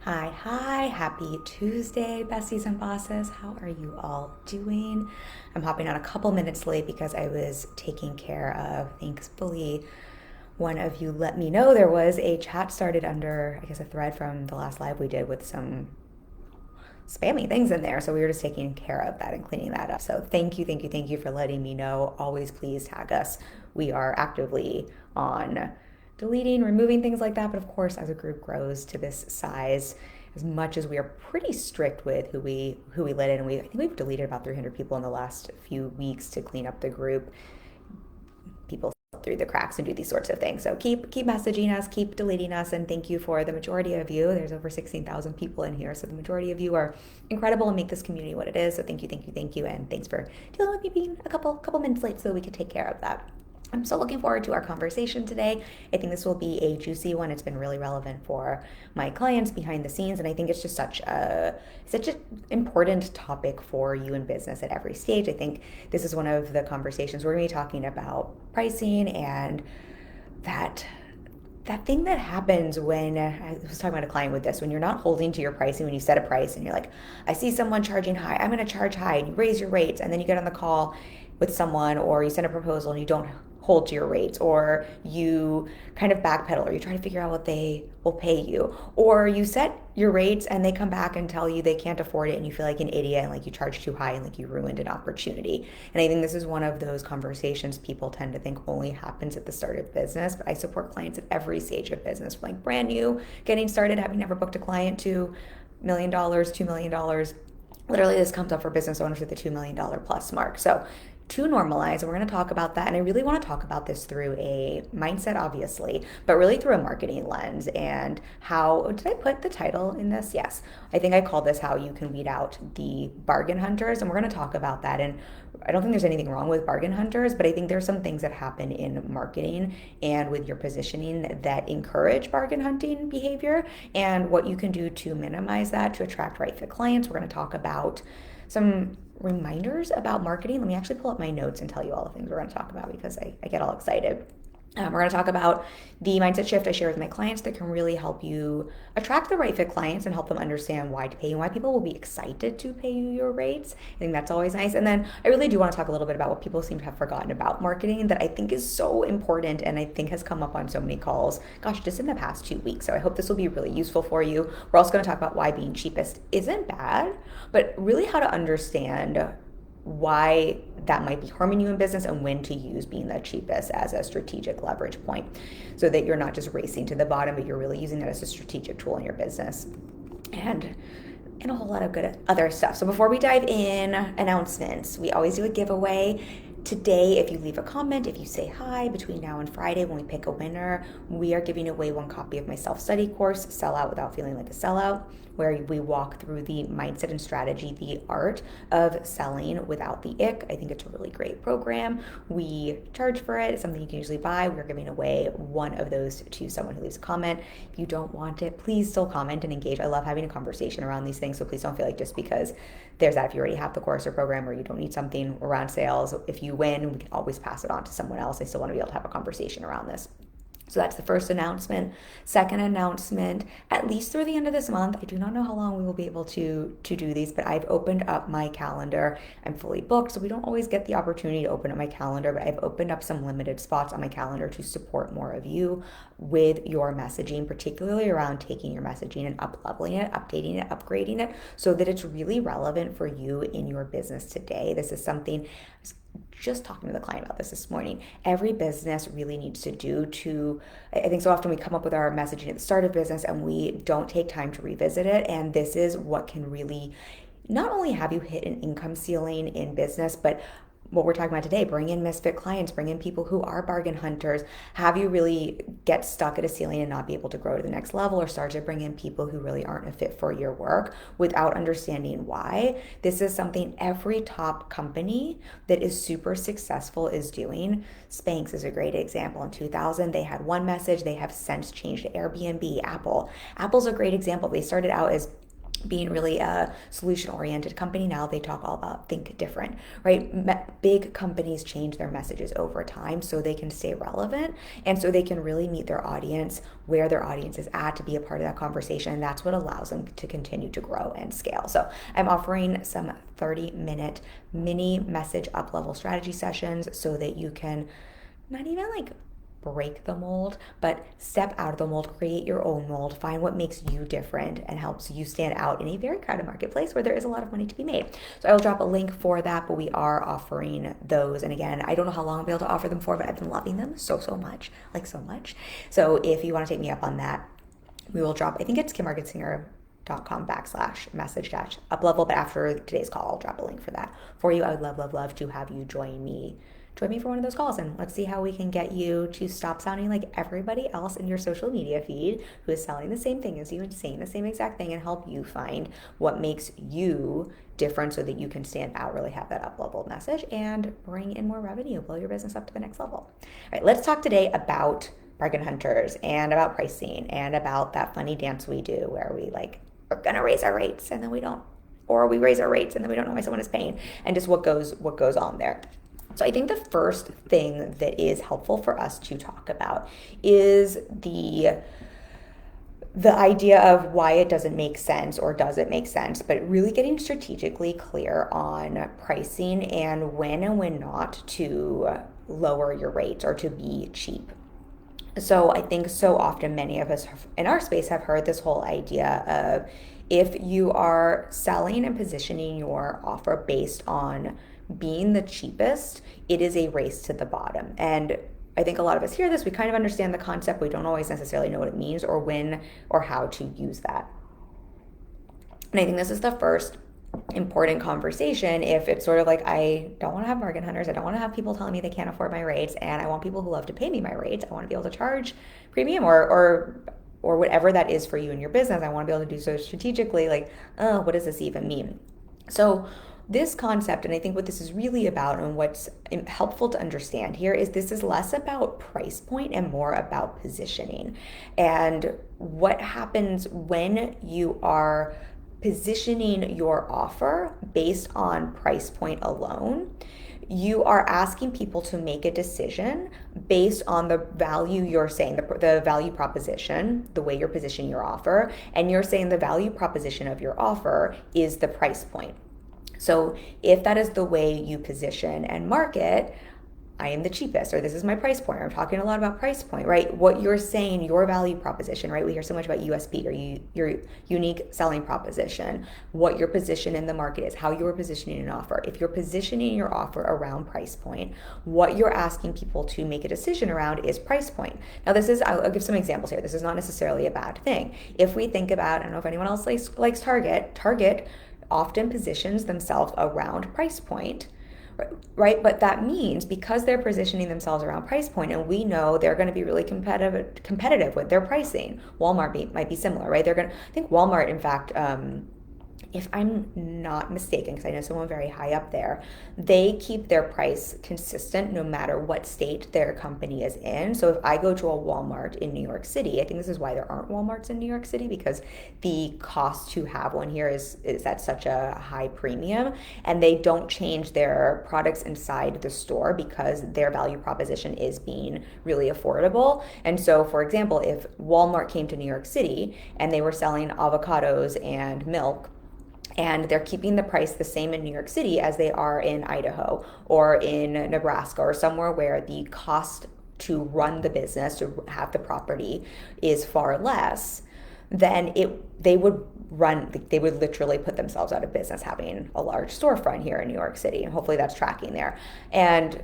Hi, happy Tuesday, besties and bosses. How are you all doing? I'm hopping on a couple minutes late because I was taking care of, thankfully, one of you let me know there was a chat started under, I guess, a thread from the last live we did with some spammy things in there. So we were just taking care of that and cleaning that up. So thank you for letting me know. Always please tag us. We are actively on deleting, removing things like that. But of course, as a group grows to this size, as much as we are pretty strict with who we let in, I think we've deleted about 300 people in the last few weeks to clean up the group. People through the cracks and do these sorts of things. So keep messaging us, keep deleting us, and thank you for the majority of you. There's over 16,000 people in here, so the majority of you are incredible and make this community what it is. So thank you, and thanks for dealing with me being a couple minutes late so we could take care of that. I'm so looking forward to our conversation today. I think this will be a juicy one. It's been really relevant for my clients behind the scenes, and I think it's just such an important topic for you in business at every stage. I think this is one of the conversations we're going to be talking about pricing and that that thing that happens when I was talking about a client with this, when you're not holding to your pricing, when you set a price and you're like, I see someone charging high, I'm going to charge high, and you raise your rates, and then you get on the call with someone or you send a proposal and you don't hold to your rates, or you kind of backpedal, or you try to figure out what they will pay you, or you set your rates and they come back and tell you they can't afford it and you feel like an idiot and like you charge too high and like you ruined an opportunity. And I think this is one of those conversations people tend to think only happens at the start of business, but I support clients at every stage of business, from like brand new, getting started, having never booked a client, to $1 million, $2 million. Literally, this comes up for business owners at the $2 million plus mark. So to normalize, and we're going to talk about that. And I really want to talk about this through a mindset, obviously, but really through a marketing lens. And how did I put the title in this? Yes, I think I called this How You Can Weed Out the Bargain Hunters. And we're going to talk about that. And I don't think there's anything wrong with bargain hunters, but I think there's some things that happen in marketing and with your positioning that encourage bargain hunting behavior, and what you can do to minimize that to attract right fit clients. We're going to talk about some reminders about marketing. Let me actually pull up my notes and tell you all the things we're going to talk about because I get all excited. We're going to talk about the mindset shift I share with my clients that can really help you attract the right fit clients and help them understand why to pay you, why people will be excited to pay you your rates. I think that's always nice. And then I really do want to talk a little bit about what people seem to have forgotten about marketing that I think is so important and I think has come up on so many calls, gosh, just in the past 2 weeks. So I hope this will be really useful for you. We're also going to talk about why being cheapest isn't bad, but really how to understand why that might be harming you in business and when to use being the cheapest as a strategic leverage point, so that you're not just racing to the bottom, but you're really using that as a strategic tool in your business. And a whole lot of good other stuff. So before we dive in, announcements. We always do a giveaway. Today, if you leave a comment, if you say hi between now and Friday when we pick a winner, we are giving away one copy of my self-study course, Sell Out Without Feeling Like a Sellout, where we walk through the mindset and strategy, the art of selling without the ick. I think it's a really great program. We charge for it. It's something you can usually buy. We're giving away one of those to someone who leaves a comment. If you don't want it, please still comment and engage. I love having a conversation around these things, so please don't feel like just because there's that, if you already have the course or program or you don't need something around sales, if you win, we can always pass it on to someone else. I still want to be able to have a conversation around this. So that's the first announcement. Second announcement, at least through the end of this month, I do not know how long we will be able to do these, but I've opened up my calendar. I'm fully booked, so we don't always get the opportunity to open up my calendar, but I've opened up some limited spots on my calendar to support more of you with your messaging, particularly around taking your messaging and up-leveling it, updating it, upgrading it, so that it's really relevant for you in your business today. This is something, just talking to the client about this morning, every business really needs to do to, I think so often we come up with our messaging at the start of business and we don't take time to revisit it. And this is what can really not only have you hit an income ceiling in business, but what we're talking about today, bring in misfit clients, bring in people who are bargain hunters, have you really get stuck at a ceiling and not be able to grow to the next level, or start to bring in people who really aren't a fit for your work without understanding why. This is something every top company that is super successful is doing. Spanx is a great example. In 2000, they had one message. They have since changed to Airbnb. Apple's a great example. They started out as being really a solution-oriented company. Now they talk all about think different, right? Big companies change their messages over time so they can stay relevant and so they can really meet their audience where their audience is at to be a part of that conversation. And that's what allows them to continue to grow and scale. So I'm offering some 30-minute mini message up-level strategy sessions so that you can not even like break the mold, but step out of the mold, create your own mold, find what makes you different and helps you stand out in a very crowded marketplace where there is a lot of money to be made. So I will drop a link for that, but we are offering those. And again, I don't know how long I'll be able to offer them for, but I've been loving them so much, like so much. So if you want to take me up on that, we will drop, I think it's kimmarketsinger.com/message-up-level, but after today's call, I'll drop a link for that for you. I would love to have you join me for one of those calls, and let's see how we can get you to stop sounding like everybody else in your social media feed who is selling the same thing as you and saying the same exact thing, and help you find what makes you different so that you can stand out, really have that up-leveled message and bring in more revenue, blow your business up to the next level. All right, let's talk today about bargain hunters and about pricing and about that funny dance we do where we like, we're gonna raise our rates and then we don't, or we raise our rates and then we don't know why someone is paying, and just what goes on there. So I think the first thing that is helpful for us to talk about is the idea of why it doesn't make sense, or does it make sense, but really getting strategically clear on pricing and when not to lower your rates or to be cheap. So I think so often many of us in our space have heard this whole idea of, if you are selling and positioning your offer based on being the cheapest, it is a race to the bottom. And I think a lot of us hear this, we kind of understand the concept, we don't always necessarily know what it means or when or how to use that. And I think this is the first important conversation. If it's sort of like, I don't want to have bargain hunters, I don't want to have people telling me they can't afford my rates, and I want people who love to pay me my rates, I want to be able to charge premium or whatever that is for you in your business, I want to be able to do so strategically, like, what does this even mean? So this concept, and I think what this is really about and what's helpful to understand here, is this is less about price point and more about positioning. And what happens when you are positioning your offer based on price point alone, you are asking people to make a decision based on the value you're saying, the value proposition, the way you're positioning your offer, and you're saying the value proposition of your offer is the price point. So if that is the way you position and market, I am the cheapest, or this is my price point, or I'm talking a lot about price point, right? What you're saying, your value proposition, right? We hear so much about USP, or your unique selling proposition, what your position in the market is, how you're positioning an offer. If you're positioning your offer around price point, what you're asking people to make a decision around is price point. Now I'll give some examples here. This is not necessarily a bad thing. If we think about, I don't know if anyone else likes Target often positions themselves around price point, right? But that means because they're positioning themselves around price point, and we know they're going to be really competitive with their pricing. Walmart might be similar, right? I think Walmart, in fact, if I'm not mistaken, because I know someone very high up there, they keep their price consistent no matter what state their company is in. So if I go to a Walmart in New York City, I think this is why there aren't Walmarts in New York City, because the cost to have one here is at such a high premium, and they don't change their products inside the store because their value proposition is being really affordable. And so, for example, if Walmart came to New York City and they were selling avocados and milk, and they're keeping the price the same in New York City as they are in Idaho or in Nebraska, or somewhere where the cost to run the business, to have the property, is far less, then they would literally put themselves out of business having a large storefront here in New York City. And hopefully that's tracking there. And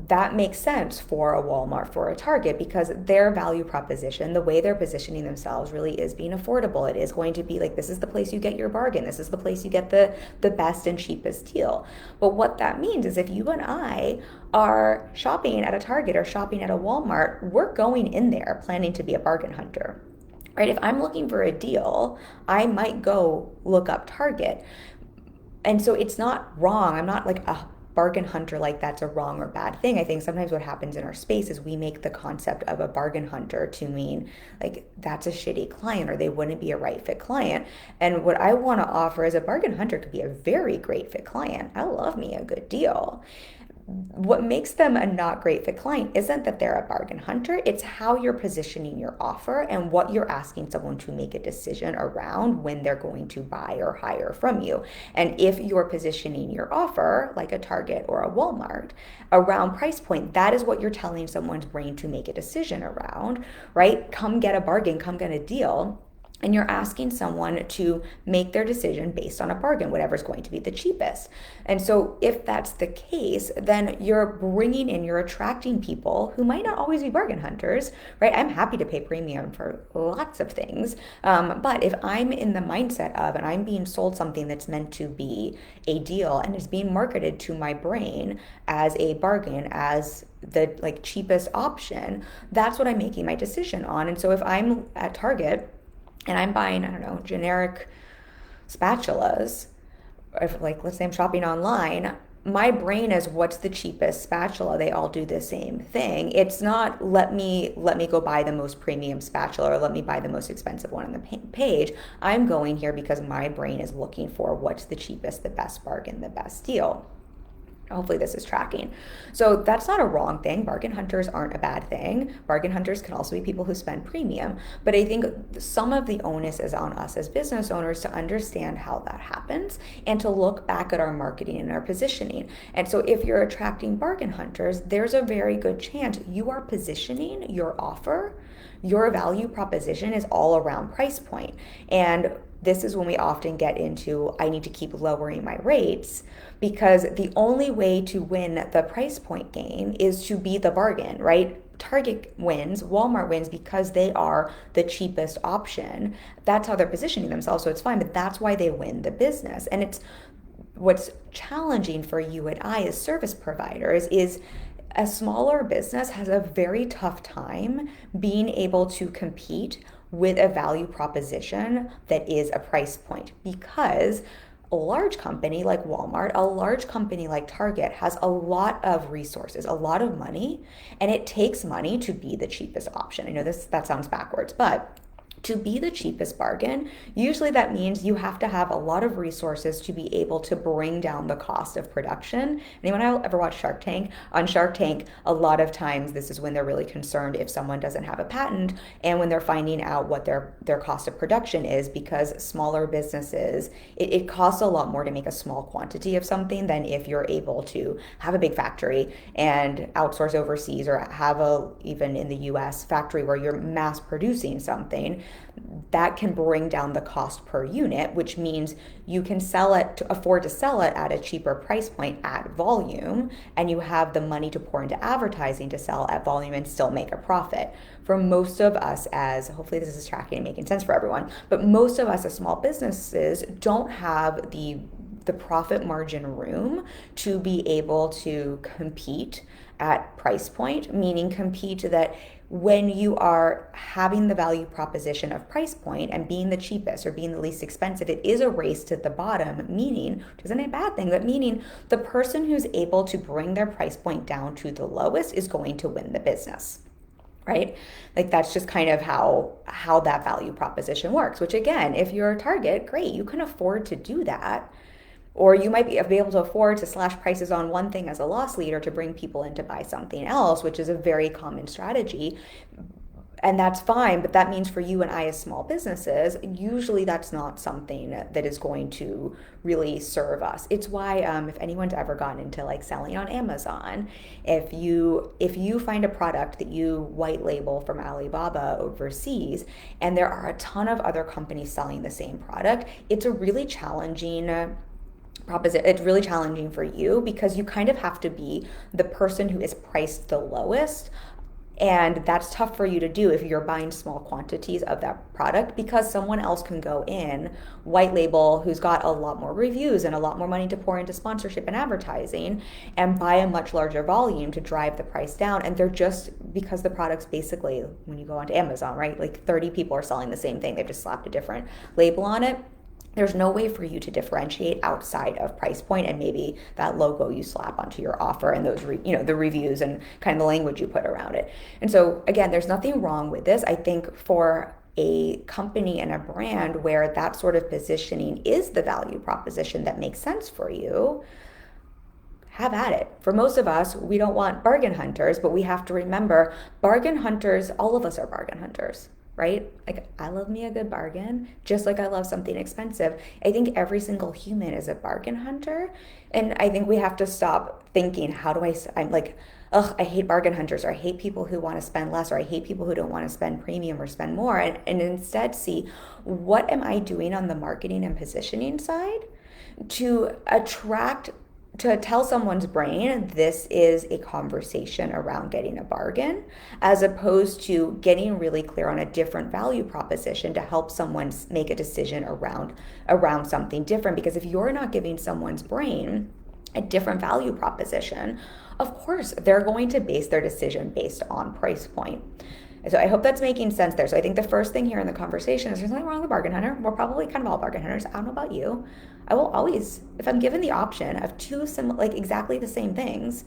that makes sense for a Walmart, for a Target, because their value proposition, the way they're positioning themselves, really is being affordable. It is going to be like, this is the place you get your bargain. This is the place you get the best and cheapest deal. But what that means is, if you and I are shopping at a Target or shopping at a Walmart, we're going in there planning to be a bargain hunter, right? If I'm looking for a deal, I might go look up Target. And so it's not wrong. I'm not like bargain hunter like that's a wrong or bad thing. I think sometimes what happens in our space is we make the concept of a bargain hunter to mean like that's a shitty client or they wouldn't be a right fit client. And what I want to offer is a bargain hunter could be a very great fit client. I love me a good deal. What makes them a not great fit client isn't that they're a bargain hunter, it's how you're positioning your offer and what you're asking someone to make a decision around when they're going to buy or hire from you. And if you're positioning your offer like a Target or a Walmart around price point, that is what you're telling someone's brain to make a decision around, right? Come get a bargain, come get a deal. And you're asking someone to make their decision based on a bargain, whatever's going to be the cheapest. And so if that's the case, then you're you're attracting people who might not always be bargain hunters, right? I'm happy to pay premium for lots of things. But if I'm in the mindset of, and I'm being sold something that's meant to be a deal and is being marketed to my brain as a bargain, as the like cheapest option, that's what I'm making my decision on. And so if I'm at Target, and I'm buying, I don't know, generic spatulas, if like, let's say I'm shopping online, my brain is what's the cheapest spatula? They all do the same thing. It's not let me go buy the most premium spatula or let me buy the most expensive one on the page. I'm going here because my brain is looking for what's the cheapest, the best bargain, the best deal. Hopefully this is tracking. So that's not a wrong thing. Bargain hunters aren't a bad thing. Bargain hunters can also be people who spend premium. But I think some of the onus is on us as business owners to understand how that happens and to look back at our marketing and our positioning. And so if you're attracting bargain hunters, there's a very good chance you are positioning your offer, your value proposition is all around price point. And this is when we often get into, I need to keep lowering my rates, because the only way to win the price point game is to be the bargain, right? Target wins, Walmart wins because they are the cheapest option. That's how they're positioning themselves, so it's fine, but that's why they win the business. And it's what's challenging for you and I as service providers is a smaller business has a very tough time being able to compete with a value proposition that is a price point, because a large company like Walmart, a large company like Target has a lot of resources, a lot of money, and it takes money to be the cheapest option. I know that sounds backwards, but to be the cheapest bargain, usually that means you have to have a lot of resources to be able to bring down the cost of production. Anyone ever watch Shark Tank? On Shark Tank, a lot of times this is when they're really concerned if someone doesn't have a patent and when they're finding out what their cost of production is, because smaller businesses, it costs a lot more to make a small quantity of something than if you're able to have a big factory and outsource overseas, or have even in the US, factory where you're mass producing something. That can bring down the cost per unit, which means you can afford to sell it at a cheaper price point at volume, and you have the money to pour into advertising to sell at volume and still make a profit. For most of us hopefully this is tracking and making sense for everyone, but most of us as small businesses don't have the profit margin room to be able to compete at price point, meaning compete that when you are having the value proposition of price point and being the cheapest or being the least expensive, it is a race to the bottom, meaning, which isn't a bad thing, but meaning the person who's able to bring their price point down to the lowest is going to win the business, right? Like that's just kind of how that value proposition works, which again, if you're a Target, great, you can afford to do that. Or you might be able to afford to slash prices on one thing as a loss leader to bring people in to buy something else, which is a very common strategy. And that's fine, but that means for you and I as small businesses, usually that's not something that is going to really serve us. It's why if anyone's ever gotten into like selling on Amazon, if you find a product that you white label from Alibaba overseas, and there are a ton of other companies selling the same product, it's a really challenging it's really challenging for you, because you kind of have to be the person who is priced the lowest. And that's tough for you to do if you're buying small quantities of that product, because someone else can go in, white label, who's got a lot more reviews and a lot more money to pour into sponsorship and advertising, and buy a much larger volume to drive the price down. And they're just, because the product's basically, when you go onto Amazon, right, like 30 people are selling the same thing, they've just slapped a different label on it. There's no way for you to differentiate outside of price point and maybe that logo you slap onto your offer and those the reviews and kind of the language you put around it. And so again, there's nothing wrong with this. I think for a company and a brand where that sort of positioning is the value proposition that makes sense for you, have at it. For most of us, we don't want bargain hunters, but we have to remember bargain hunters, all of us are bargain hunters, right? Like, I love me a good bargain, just like I love something expensive. I think every single human is a bargain hunter. And I think we have to stop thinking, I'm like, ugh, I hate bargain hunters, or I hate people who want to spend less, or I hate people who don't want to spend premium or spend more. And instead see, what am I doing on the marketing and positioning side to tell someone's brain this is a conversation around getting a bargain, as opposed to getting really clear on a different value proposition to help someone make a decision around something different. Because if you're not giving someone's brain a different value proposition, of course they're going to base their decision based on price point. So I hope that's making sense there. So I think the first thing here in the conversation is there's nothing wrong with bargain hunter. We're probably kind of all bargain hunters. I don't know about you. I will always, if I'm given the option of two exactly the same things,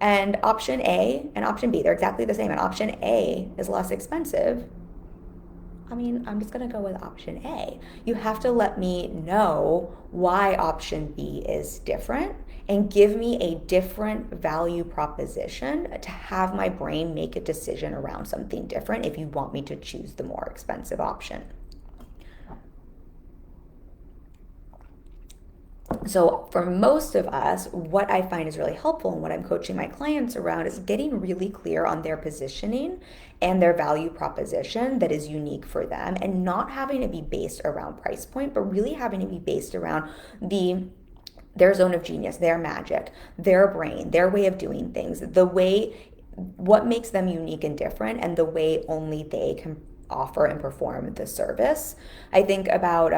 and option A and option B, they're exactly the same, and option A is less expensive, I mean, I'm just going to go with option A. You have to let me know why option B is different and give me a different value proposition to have my brain make a decision around something different if you want me to choose the more expensive option. So for most of us, what I find is really helpful and what I'm coaching my clients around is getting really clear on their positioning and their value proposition that is unique for them, and not having to be based around price point, but really having to be based around their zone of genius, their magic, their brain, their way of doing things, what makes them unique and different, and the way only they can offer and perform the service. I think about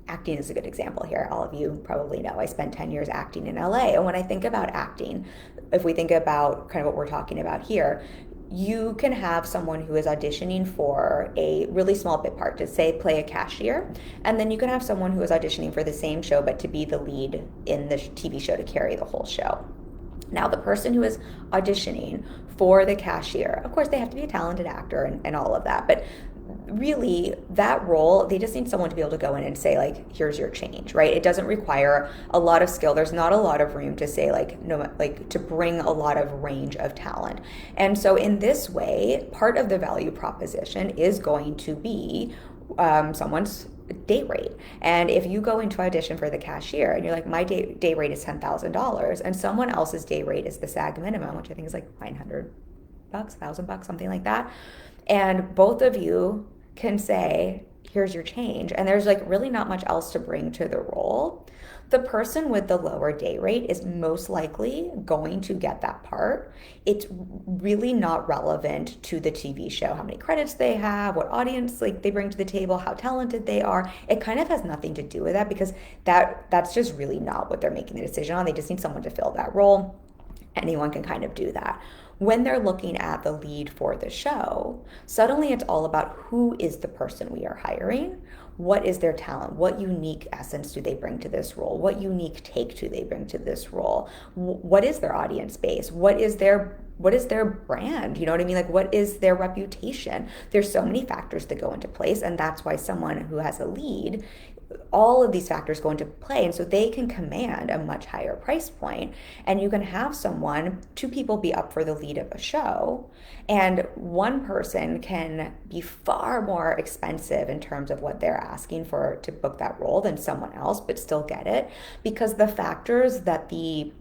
acting is a good example here. All of you probably know I spent 10 years acting in LA. And when I think about acting, if we think about kind of what we're talking about here, you can have someone who is auditioning for a really small bit part to, say, play a cashier. And then you can have someone who is auditioning for the same show, but to be the lead in the TV show, to carry the whole show. Now, the person who is auditioning for the cashier, of course, they have to be a talented actor and all of that. But really, that role, they just need someone to be able to go in and say, like, here's your change, right? It doesn't require a lot of skill. There's not a lot of room to say, to bring a lot of range of talent. And so in this way, part of the value proposition is going to be someone's day rate. And if you go into audition for the cashier and you're like, my day rate is $10,000, and someone else's day rate is the SAG minimum, which I think is like $900, $1,000, something like that, and both of you can say, here's your change, and there's like really not much else to bring to the role, the person with the lower day rate is most likely going to get that part. It's really not relevant to the TV show, how many credits they have, what audience they bring to the table, how talented they are. It kind of has nothing to do with that, because that's just really not what they're making the decision on. They just need someone to fill that role. Anyone can kind of do that. When they're looking at the lead for the show, suddenly it's all about who is the person we are hiring, what is their talent, what unique essence do they bring to this role, what unique take do they bring to this role, what is their audience base, what is their brand, you know what I mean? Like, what is their reputation? There's so many factors that go into place, and that's why someone who has a lead, all of these factors go into play, and so they can command a much higher price point. And you can have two people be up for the lead of a show, and one person can be far more expensive in terms of what they're asking for to book that role than someone else, but still get it, because the factors that the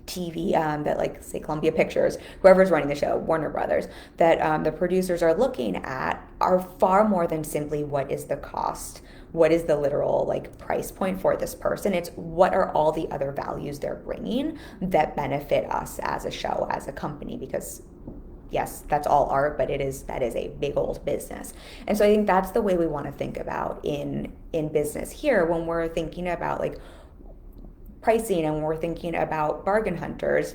TV, that, like, say, Columbia Pictures, whoever's running the show, Warner Brothers, that the producers are looking at are far more than simply what is the cost, what is the literal price point for this person. It's what are all the other values they're bringing that benefit us as a show, as a company, because yes, that's all art, but that is a big old business. And so I think that's the way we want to think about in business here when we're thinking about pricing and we're thinking about bargain hunters.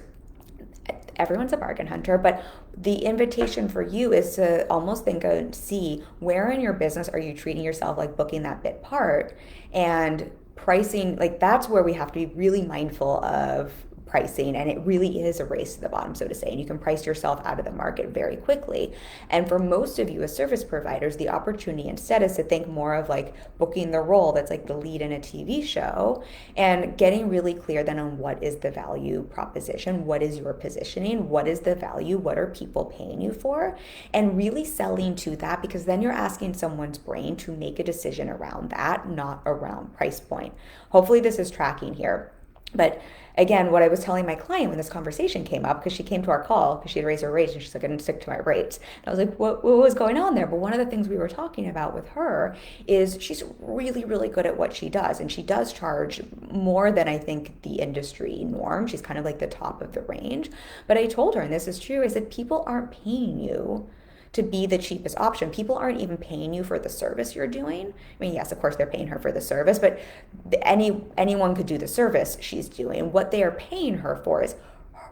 everyone's a bargain hunter, but the invitation for you is to almost think and see where in your business are you treating yourself like booking that bit part, and pricing, like that's where we have to be really mindful of pricing, and it really is a race to the bottom, so to say, and you can price yourself out of the market very quickly. And for most of you as service providers, the opportunity instead is to think more of like booking the role that's like the lead in a TV show, and getting really clear then on what is the value proposition, what is your positioning, what is the value, what are people paying you for, and really selling to that, because then you're asking someone's brain to make a decision around that, not around price point. Hopefully this is tracking here. But again, what I was telling my client when this conversation came up, because she came to our call because she had raised her rates and she's like, I didn't stick to my rates. And I was like, what was going on there? But one of the things we were talking about with her is she's really, really good at what she does. And she does charge more than I think the industry norm. She's kind of like the top of the range. But I told her, and this is true, I said, people aren't paying you to be the cheapest option. People aren't even paying you for the service you're doing. I mean, yes, of course they're paying her for the service, but anyone could do the service she's doing. What they are paying her for is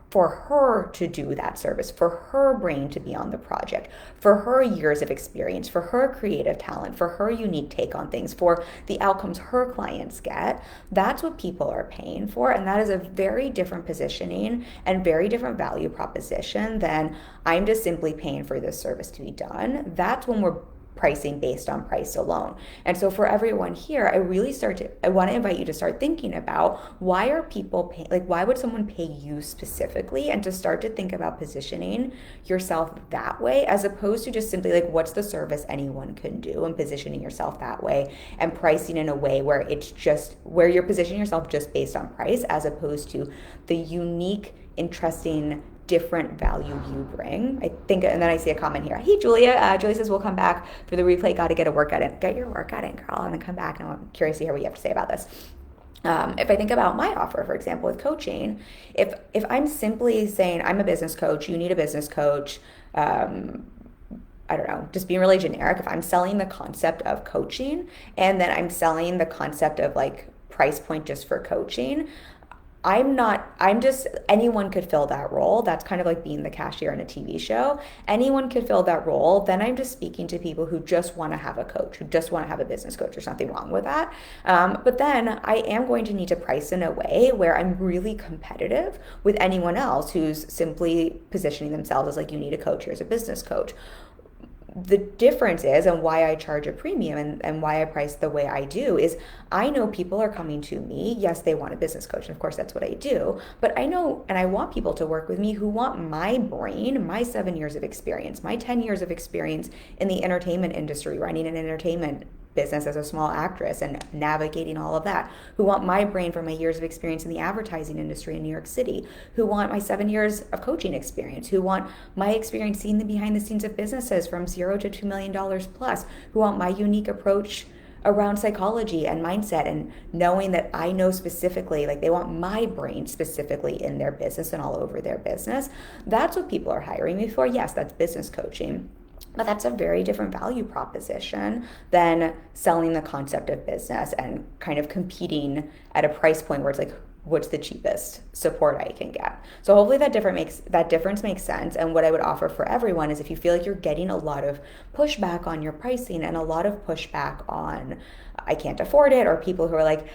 for her to do that service, for her brain to be on the project, for her years of experience, for her creative talent, for her unique take on things, for the outcomes her clients get. That's what people are paying for. And that is a very different positioning and very different value proposition than I'm just simply paying for this service to be done. That's when we're pricing based on price alone. And so for everyone here, I want to invite you to start thinking about, why are people paying, like why would someone pay you specifically, and to start to think about positioning yourself that way, as opposed to just simply like, what's the service anyone can do, and positioning yourself that way and pricing in a way where it's just where you're positioning yourself just based on price, as opposed to the unique, interesting, different value you bring. I think, and then I see a comment here. Hey, Julia. Julia says, we'll come back for the replay. Got to get a workout in. Get your workout in, girl, and then come back. And I'm curious to hear what you have to say about this. If I think about my offer, for example, with coaching, if I'm simply saying I'm a business coach, you need a business coach, I don't know, just being really generic. If I'm selling the concept of coaching, and then I'm selling the concept of like price point just for coaching, anyone could fill that role. That's kind of like being the cashier in a TV show. Anyone could fill that role. Then I'm just speaking to people who just want to have a coach, who just want to have a business coach. There's nothing wrong with that. But then I am going to need to price in a way where I'm really competitive with anyone else who's simply positioning themselves as like, you need a coach, here's a business coach. The difference is, and why I charge a premium and why I price the way I do, is I know people are coming to me. Yes, they want a business coach, and of course that's what I do. But I know, and I want people to work with me who want my brain, my 7 years of experience, my 10 years of experience in the entertainment industry, running an entertainment business as a small actress and navigating all of that, who want my brain from my years of experience in the advertising industry in New York City, who want my 7 years of coaching experience, who want my experience seeing the behind the scenes of businesses from $0 to $2 million plus, who want my unique approach around psychology and mindset, and knowing that I know specifically, like they want my brain specifically in their business and all over their business. That's what people are hiring me for. Yes, that's business coaching. But that's a very different value proposition than selling the concept of business and kind of competing at a price point where it's like, what's the cheapest support I can get? So hopefully that difference makes sense. And what I would offer for everyone is, if you feel like you're getting a lot of pushback on your pricing and a lot of pushback on, I can't afford it, or people who are like,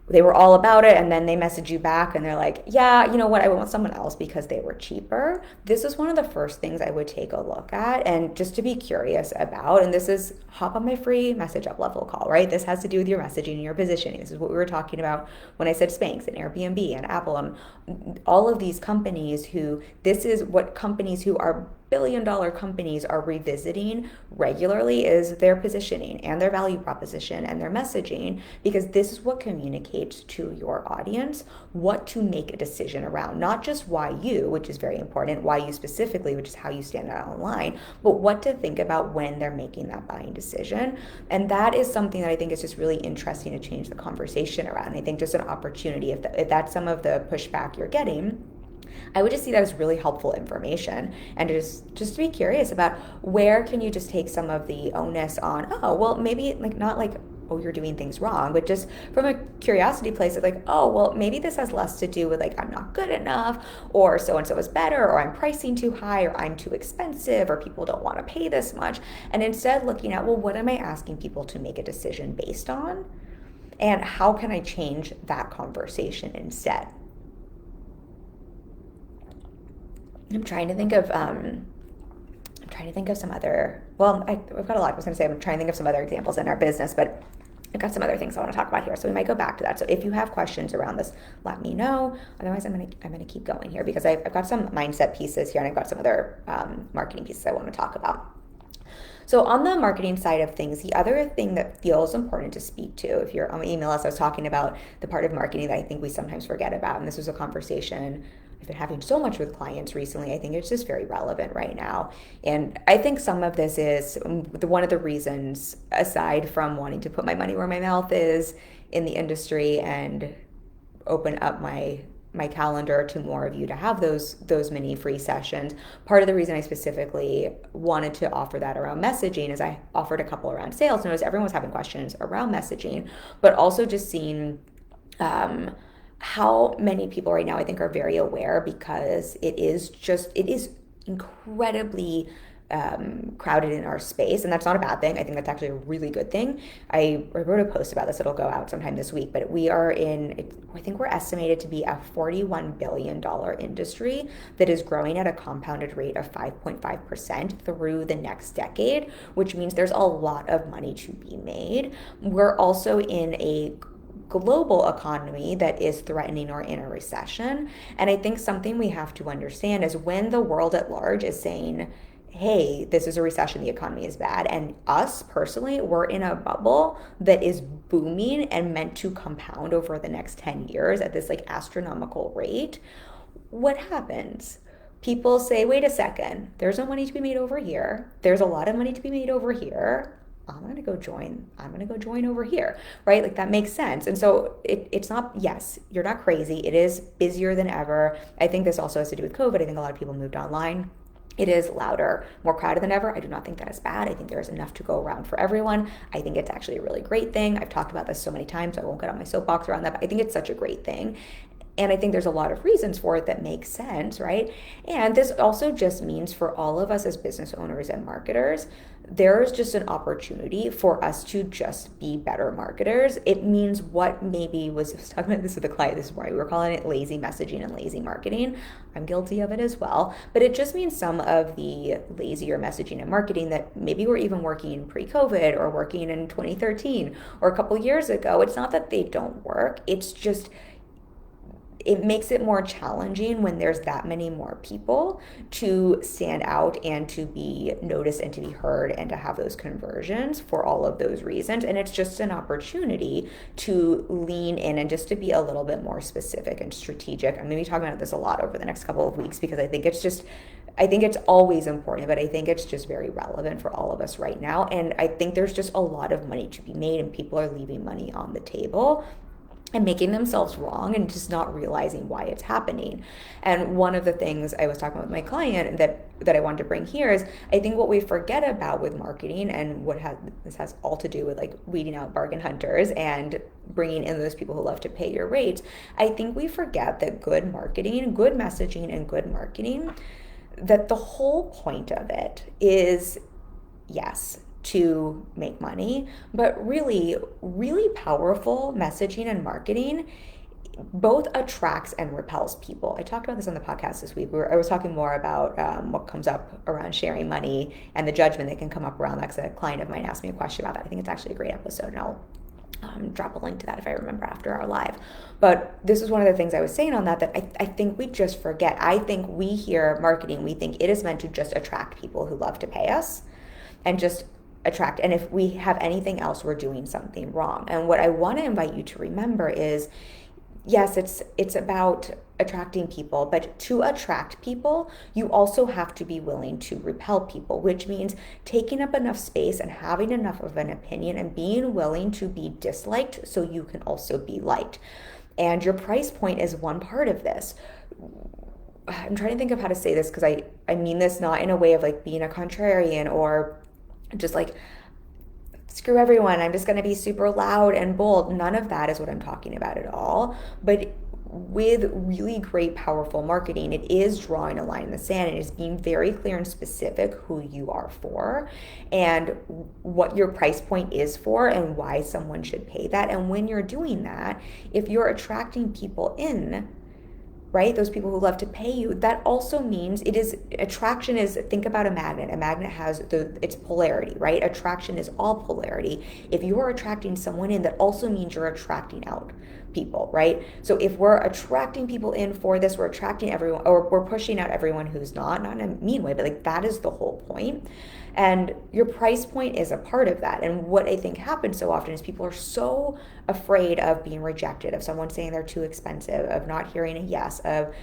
they were all about it, and then they message you back and they're like, yeah, you know what, I went with someone else because they were cheaper. This is one of the first things I would take a look at, and just to be curious about. And this is, hop on my free message up level call, right? This has to do with your messaging and your positioning. This is what we were talking about when I said Spanx and Airbnb and Apple and all of these companies this is what companies who are billion-dollar companies are revisiting regularly, is their positioning and their value proposition and their messaging, because this is what communicates to your audience what to make a decision around. Not just why you, which is very important, why you specifically, which is how you stand out online, but what to think about when they're making that buying decision. And that is something that I think is just really interesting to change the conversation around. And I think just an opportunity, if that's some of the pushback you're getting, I would just see that as really helpful information, and just to be curious about, where can you just take some of the onus on, oh, well, maybe like not like oh, you're doing things wrong, but just from a curiosity place of like, oh, well, maybe this has less to do with like, I'm not good enough, or so and so is better, or I'm pricing too high, or I'm too expensive, or people don't want to pay this much. And instead looking at, well, what am I asking people to make a decision based on? And how can I change that conversation instead? I'm trying to think of some other, well, I've got a lot I was going to say. I'm trying to think of some other examples in our business, but I've got some other things I want to talk about here. So we might go back to that. So if you have questions around this, let me know. Otherwise, I'm gonna keep going here because I've got some mindset pieces here and I've got some other marketing pieces I want to talk about. So on the marketing side of things, the other thing that feels important to speak to, if you're on my email list, I was talking about the part of marketing that I think we sometimes forget about. And this was a conversation I've been having so much with clients recently. I think it's just very relevant right now. And I think some of this is one of the reasons, aside from wanting to put my money where my mouth is in the industry and open up my calendar to more of you to have those mini free sessions. Part of the reason I specifically wanted to offer that around messaging is I offered a couple around sales. Notice everyone was having questions around messaging, but also just seeing how many people right now I think are very aware because it is incredibly crowded in our space, and that's not a bad thing. I think that's actually a really good thing. I wrote a post about this. It'll go out sometime this week, but I think we're estimated to be a $41 billion industry that is growing at a compounded rate of 5.5% through the next decade, which means there's a lot of money to be made. We're also in a global economy that is threatening or in a recession. And I think something we have to understand is when the world at large is saying, hey, this is a recession, the economy is bad, and us personally, we're in a bubble that is booming and meant to compound over the next 10 years at this like astronomical rate, what happens? People say, wait a second, there's no money to be made over here. There's a lot of money to be made over here. I'm going to go join over here, right? Like that makes sense. And so it's not, yes, you're not crazy. It is busier than ever. I think this also has to do with COVID. I think a lot of people moved online. It is louder, more crowded than ever. I do not think that is bad. I think there is enough to go around for everyone. I think it's actually a really great thing. I've talked about this so many times, so I won't get on my soapbox around that, but I think it's such a great thing. And I think there's a lot of reasons for it that make sense, right? And this also just means for all of us as business owners and marketers, there's just an opportunity for us to just be better marketers. It means what maybe I was talking about this with a client, this is why we were calling it lazy messaging and lazy marketing. I'm guilty of it as well. But it just means some of the lazier messaging and marketing that maybe we're even working pre-COVID or working in 2013 or a couple years ago. It's not that they don't work. It's just it makes it more challenging when there's that many more people to stand out and to be noticed and to be heard and to have those conversions for all of those reasons. And it's just an opportunity to lean in and just to be a little bit more specific and strategic. I'm going to be talking about this a lot over the next couple of weeks because I think it's always important, but I think it's just very relevant for all of us right now. And I think there's just a lot of money to be made and people are leaving money on the table and making themselves wrong and just not realizing why it's happening. And one of the things I was talking about with my client that I wanted to bring here is I think what we forget about with marketing and this has all to do with like weeding out bargain hunters and bringing in those people who love to pay your rates. I think we forget that good marketing, good messaging and good marketing, that the whole point of it is, yes, to make money, but really, really powerful messaging and marketing both attracts and repels people. I talked about this on the podcast this week. I was talking more about what comes up around sharing money and the judgment that can come up around that because a client of mine asked me a question about that. I think it's actually a great episode, and I'll drop a link to that if I remember after our live. But this is one of the things I was saying on that I think we just forget. I think we hear marketing, we think it is meant to just attract people who love to pay us and just attract. And if we have anything else, we're doing something wrong. And what I want to invite you to remember is, yes, it's about attracting people, but to attract people, you also have to be willing to repel people, which means taking up enough space and having enough of an opinion and being willing to be disliked so you can also be liked. And your price point is one part of this. I'm trying to think of how to say this because I mean this not in a way of like being a contrarian or just like screw everyone, I'm just going to be super loud and bold. None of that is what I'm talking about at all. But with really great, powerful marketing, it is drawing a line in the sand. It is being very clear and specific who you are for and what your price point is for and why someone should pay that. And when you're doing that, if you're attracting people in, right? Those people who love to pay you. That also means it is attraction is, think about a magnet. A magnet has its polarity, right? Attraction is all polarity. If you are attracting someone in, that also means you're attracting out people, right? So if we're attracting people in for this, we're attracting everyone, or we're pushing out everyone who's not in a mean way, but like that is the whole point. And your price point is a part of that. And what I think happens so often is people are so afraid of being rejected, of someone saying they're too expensive, of not hearing a yes, of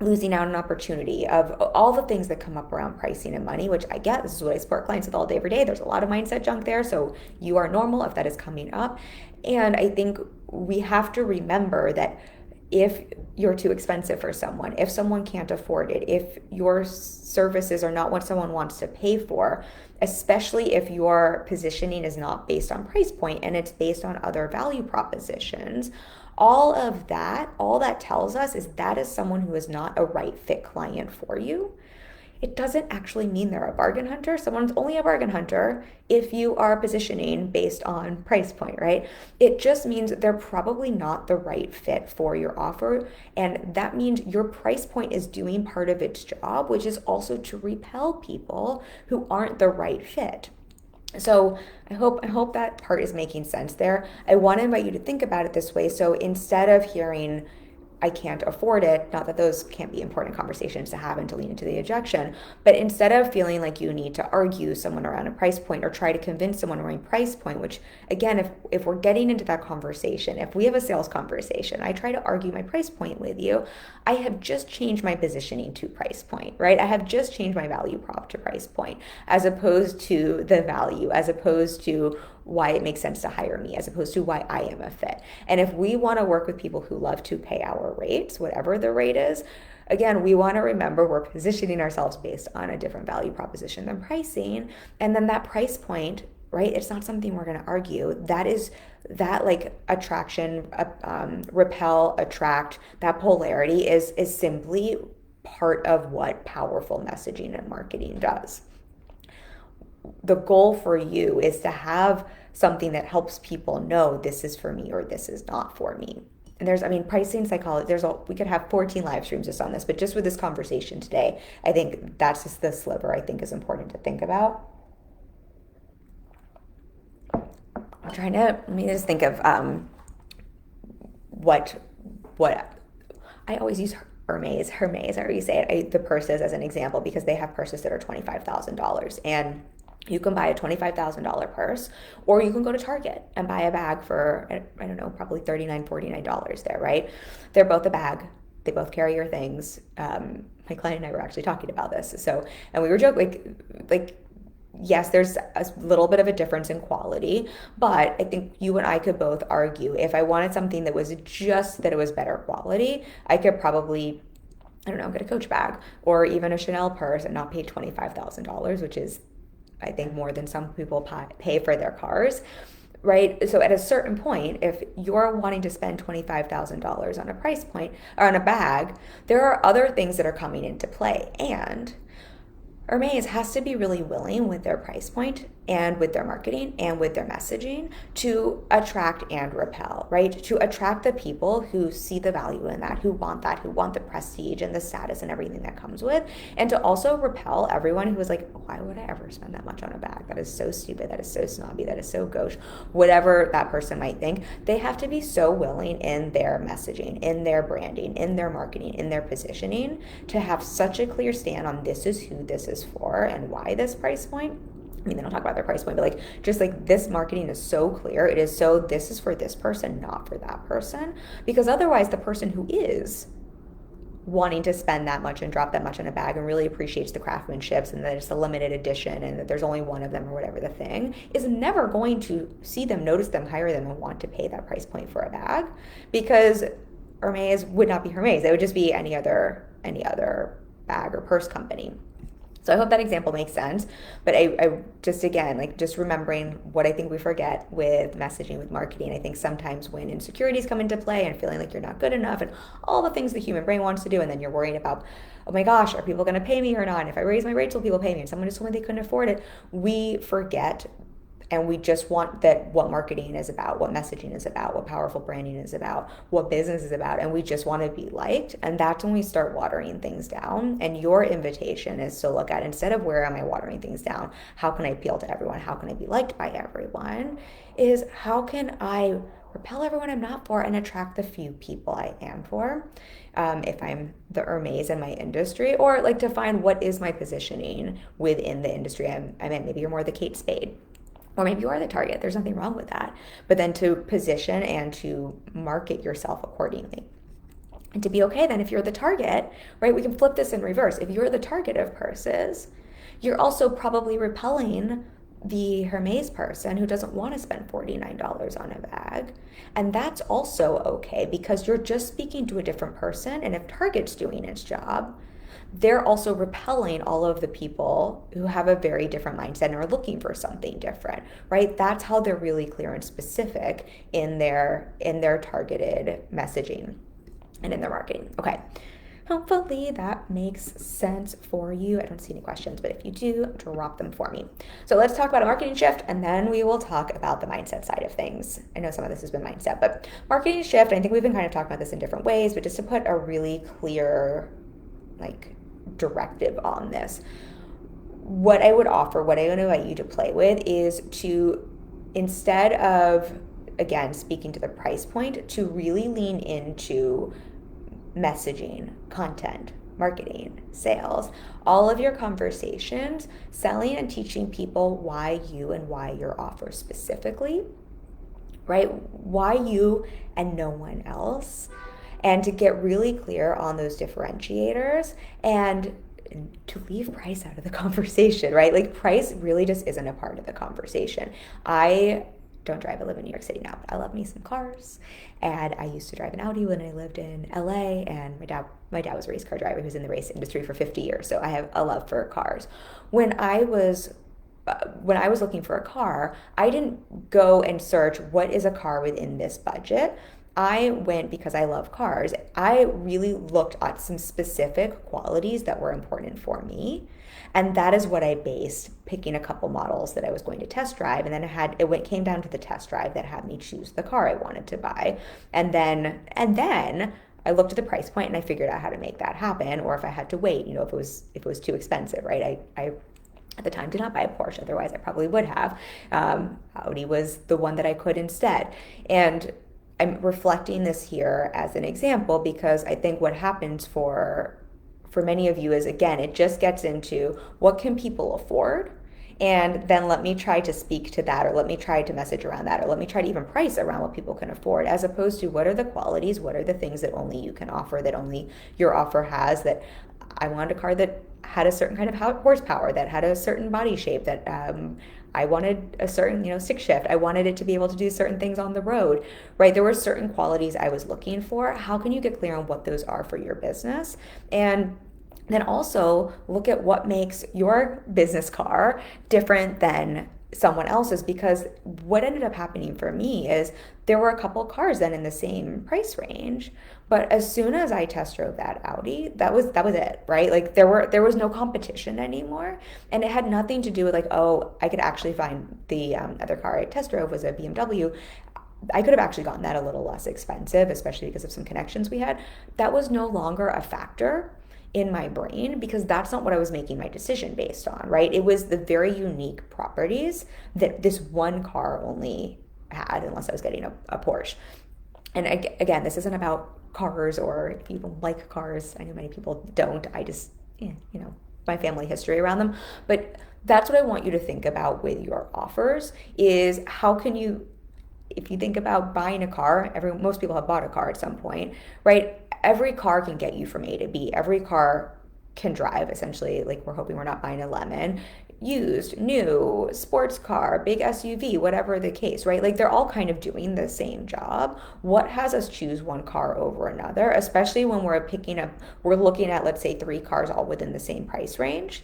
losing out on an opportunity, of all the things that come up around pricing and money, which I get. This is what I support clients with all day, every day. There's a lot of mindset junk there. So you are normal if that is coming up. And I think we have to remember that if you're too expensive for someone, if someone can't afford it, if your services are not what someone wants to pay for, especially if your positioning is not based on price point and it's based on other value propositions, all that tells us is that is someone who is not a right fit client for you. It doesn't actually mean they're a bargain hunter. Someone's only a bargain hunter if you are positioning based on price point, right? It just means they're probably not the right fit for your offer. And that means your price point is doing part of its job, which is also to repel people who aren't the right fit. So I hope that part is making sense there. I want to invite you to think about it this way. So instead of hearing, I can't afford it, not that those can't be important conversations to have and to lean into the objection, but instead of feeling like you need to argue someone around a price point or try to convince someone around a price point, which again, if we're getting into that conversation, if we have a sales conversation, I try to argue my price point with you, I have just changed my positioning to price point, right? I have just changed my value prop to price point, as opposed to the value, as opposed to why it makes sense to hire me, as opposed to why I am a fit. And if we want to work with people who love to pay our rates, whatever the rate is, again, we want to remember we're positioning ourselves based on a different value proposition than pricing. And then that price point, right? It's not something we're going to argue. That is that like attraction, repel, attract, that polarity is simply part of what powerful messaging and marketing does. The goal for you is to have something that helps people know this is for me or this is not for me. And pricing psychology, we could have 14 live streams just on this, but just with this conversation today, I think that's just the sliver I think is important to think about. Let me just think of what I always use Hermes, I already say it, the purses as an example, because they have purses that are $25,000, and you can buy a $25,000 purse, or you can go to Target and buy a bag for, I don't know, probably $39, $49 there, right? They're both a bag. They both carry your things. My client and I were actually talking about this. So, and we were joking, like, yes, there's a little bit of a difference in quality, but I think you and I could both argue if I wanted something that was just that it was better quality, I could probably, I don't know, get a Coach bag or even a Chanel purse and not pay $25,000, which is, I think, more than some people pay for their cars, right? So at a certain point, if you're wanting to spend $25,000 on a price point or on a bag, there are other things that are coming into play. And Hermes has to be really willing with their price point and with their marketing and with their messaging to attract and repel, right? To attract the people who see the value in that, who want the prestige and the status and everything that comes with, and to also repel everyone who is like, why would I ever spend that much on a bag? That is so stupid. That is so snobby. That is so gauche. Whatever that person might think, they have to be so willing in their messaging, in their branding, in their marketing, in their positioning to have such a clear stand on this is who this is for and why this price point. I mean, they don't talk about their price point, but like, just like this marketing is so clear. It is so, this is for this person, not for that person. Because otherwise the person who is wanting to spend that much and drop that much in a bag and really appreciates the craftsmanships and that it's a limited edition and that there's only one of them or whatever the thing, is never going to see them, notice them, hire them, and want to pay that price point for a bag, because Hermes would not be Hermes. It would just be any other bag or purse company. So I hope that example makes sense. But I just, again, like, just remembering what I think we forget with messaging, with marketing. I think sometimes when insecurities come into play and feeling like you're not good enough and all the things the human brain wants to do, and then you're worried about, oh my gosh, are people going to pay me or not? And if I raise my rates, will people pay me? And someone just told me they couldn't afford it. We forget, and we just want that, what marketing is about, what messaging is about, what powerful branding is about, what business is about, and we just want to be liked. And that's when we start watering things down. And your invitation is to look at, instead of where am I watering things down, how can I appeal to everyone, how can I be liked by everyone, is how can I repel everyone I'm not for and attract the few people I am for. If I'm the Hermes in my industry, or like to find what is my positioning within the industry I'm in. Maybe you're more the Kate Spade, or maybe you are the Target. There's nothing wrong with that. But then to position and to market yourself accordingly. And to be okay then, if you're the Target, right, we can flip this in reverse. If you're the target of purses, you're also probably repelling the Hermes person who doesn't want to spend $49 on a bag. And that's also okay, because you're just speaking to a different person. And if Target's doing its job, they're also repelling all of the people who have a very different mindset and are looking for something different, right? That's how they're really clear and specific in their targeted messaging and in their marketing. Okay. Hopefully that makes sense for you. I don't see any questions, but if you do, drop them for me. So let's talk about a marketing shift, and then we will talk about the mindset side of things. I know some of this has been mindset, but marketing shift, I think we've been kind of talking about this in different ways, but just to put a really clear, like, directive on this, what I would offer, what I would invite you to play with, is to, instead of, again, speaking to the price point, to really lean into messaging, content, marketing, sales, all of your conversations, selling and teaching people why you and why your offer specifically, right? Why you and no one else. And to get really clear on those differentiators, and to leave price out of the conversation, right? Like, price really just isn't a part of the conversation. I don't drive. I live in New York City now, but I love me some cars. And I used to drive an Audi when I lived in LA, and my dad was a race car driver. He was in the race industry for 50 years. So I have a love for cars. When I was looking for a car, I didn't go and search what is a car within this budget. I went, because I love cars, I really looked at some specific qualities that were important for me. And that is what I based picking a couple models that I was going to test drive. And then it came down to the test drive that had me choose the car I wanted to buy. And then I looked at the price point and I figured out how to make that happen. Or if I had to wait, if it was too expensive, right? I at the time did not buy a Porsche. Otherwise I probably would have. Audi was the one that I could instead. And I'm reflecting this here as an example, because I think what happens for many of you is, again, it just gets into what can people afford, and then let me try to speak to that, or let me try to message around that, or let me try to even price around what people can afford, as opposed to what are the qualities, what are the things that only you can offer, that only your offer has. That I wanted a car that had a certain kind of horsepower, that had a certain body shape, that I wanted a certain, stick shift. I wanted it to be able to do certain things on the road, right? There were certain qualities I was looking for. How can you get clear on what those are for your business? And then also look at what makes your business car different than someone else's, because what ended up happening for me is there were a couple cars then in the same price range, but as soon as I test drove that Audi, that was it, right? Like, there was no competition anymore, and it had nothing to do with, like, oh, I could actually find the other car I test drove was a BMW. I could have actually gotten that a little less expensive, especially because of some connections we had. That was no longer a factor in my brain, because that's not what I was making my decision based on, right? It was the very unique properties that this one car only had, unless I was getting a Porsche. And again, this isn't about cars, or if you even like cars. I know many people don't. I just, my family history around them. But that's what I want you to think about with your offers, is how can you, if you think about buying a car, most people have bought a car at some point, right? Every car can get you from A to B. Every car can drive, essentially. Like, we're hoping we're not buying a lemon. Used, new, sports car, big SUV, whatever the case, right? Like, they're all kind of doing the same job. What has us choose one car over another, especially when we're looking at, let's say, 3 cars all within the same price range?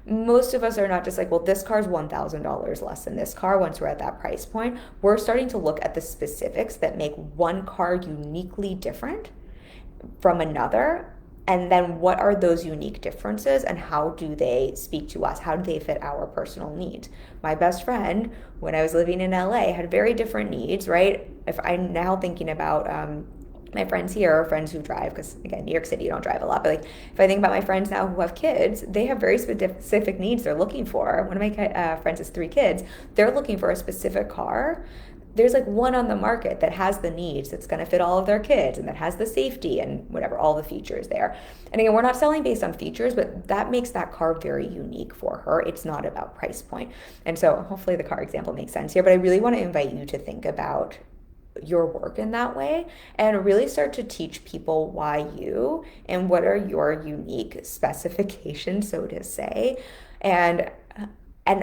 most of us are not just like, well, this car's $1,000 less than this car once we're at that price point. We're starting to look at the specifics that make one car uniquely different from another. And then what are those unique differences and how do they speak to us? How do they fit our personal needs? My best friend, when I was living in LA, had very different needs, right? If I'm now thinking about my friends here, or friends who drive, because again, New York City, you don't drive a lot, but like if I think about my friends now who have kids, they have very specific needs they're looking for. One of my friends has 3 kids. They're looking for a specific car. There's like one on the market that has the needs that's going to fit all of their kids and that has the safety and whatever, all the features there. And again, we're not selling based on features, but that makes that car very unique for her. It's not about price point. And so hopefully the car example makes sense here, but I really want to invite you to think about your work in that way and really start to teach people why you and what are your unique specifications, so to say, and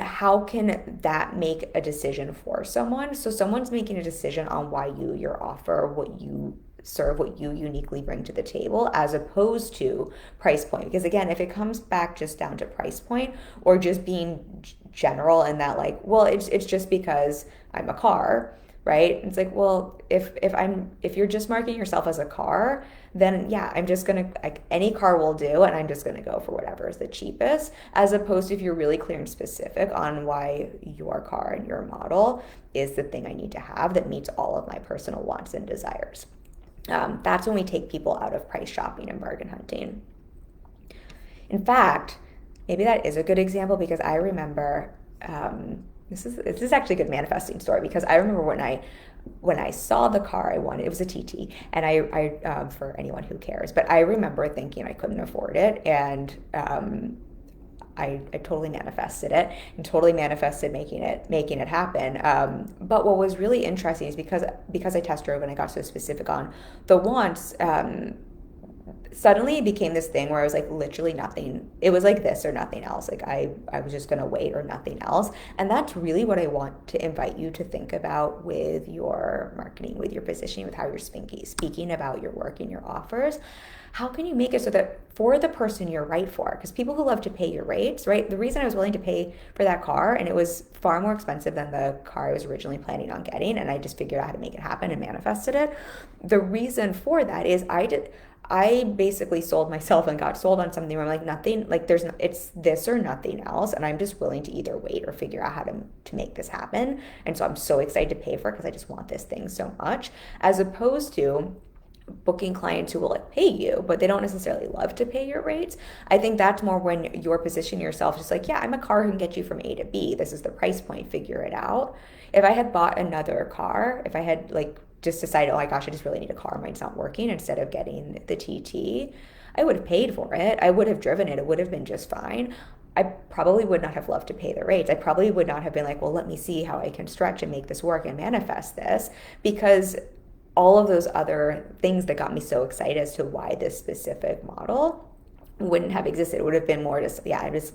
how can that make a decision for someone? So someone's making a decision on why your offer, what you serve, what you uniquely bring to the table, as opposed to price point. Because again, if it comes back just down to price point or just being general in that like, well, it's just because I'm a car, right? It's like, well, if you're just marketing yourself as a car, then yeah, I'm just gonna, like, any car will do, and I'm just gonna go for whatever is the cheapest, as opposed to if you're really clear and specific on why your car and your model is the thing I need to have that meets all of my personal wants and desires. That's when we take people out of price shopping and bargain hunting. In fact, maybe that is a good example because I remember, this is actually a good manifesting story because I remember when I saw the car I wanted, it was a TT, and I for anyone who cares, but I remember thinking I couldn't afford it, and I totally manifested it and totally manifested making it happen. But what was really interesting is because I test drove and I got so specific on the wants. Suddenly it became this thing where I was like literally nothing. It was like this or nothing else. Like I was just going to wait or nothing else. And that's really what I want to invite you to think about with your marketing, with your positioning, with how you're speaking about your work and your offers. How can you make it so that for the person you're right for, because people who love to pay your rates, right? The reason I was willing to pay for that car, and it was far more expensive than the car I was originally planning on getting, and I just figured out how to make it happen and manifested it. The reason for that is I basically sold myself and got sold on something where I'm like, nothing, like it's this or nothing else. And I'm just willing to either wait or figure out how to make this happen. And so I'm so excited to pay for it because I just want this thing so much, as opposed to booking clients who will like pay you, but they don't necessarily love to pay your rates. I think that's more when you're positioning yourself just like, yeah, I'm a car who can get you from A to B. This is the price point, figure it out. If I had bought another car, if I had like just decided, oh my gosh, I just really need a car, mine's not working, instead of getting the TT, I would have paid for it. I would have driven it. It would have been just fine. I probably would not have loved to pay the rates. I probably would not have been like, well, let me see how I can stretch and make this work and manifest this, because all of those other things that got me so excited as to why this specific model wouldn't have existed. It would have been more just, yeah, I'm just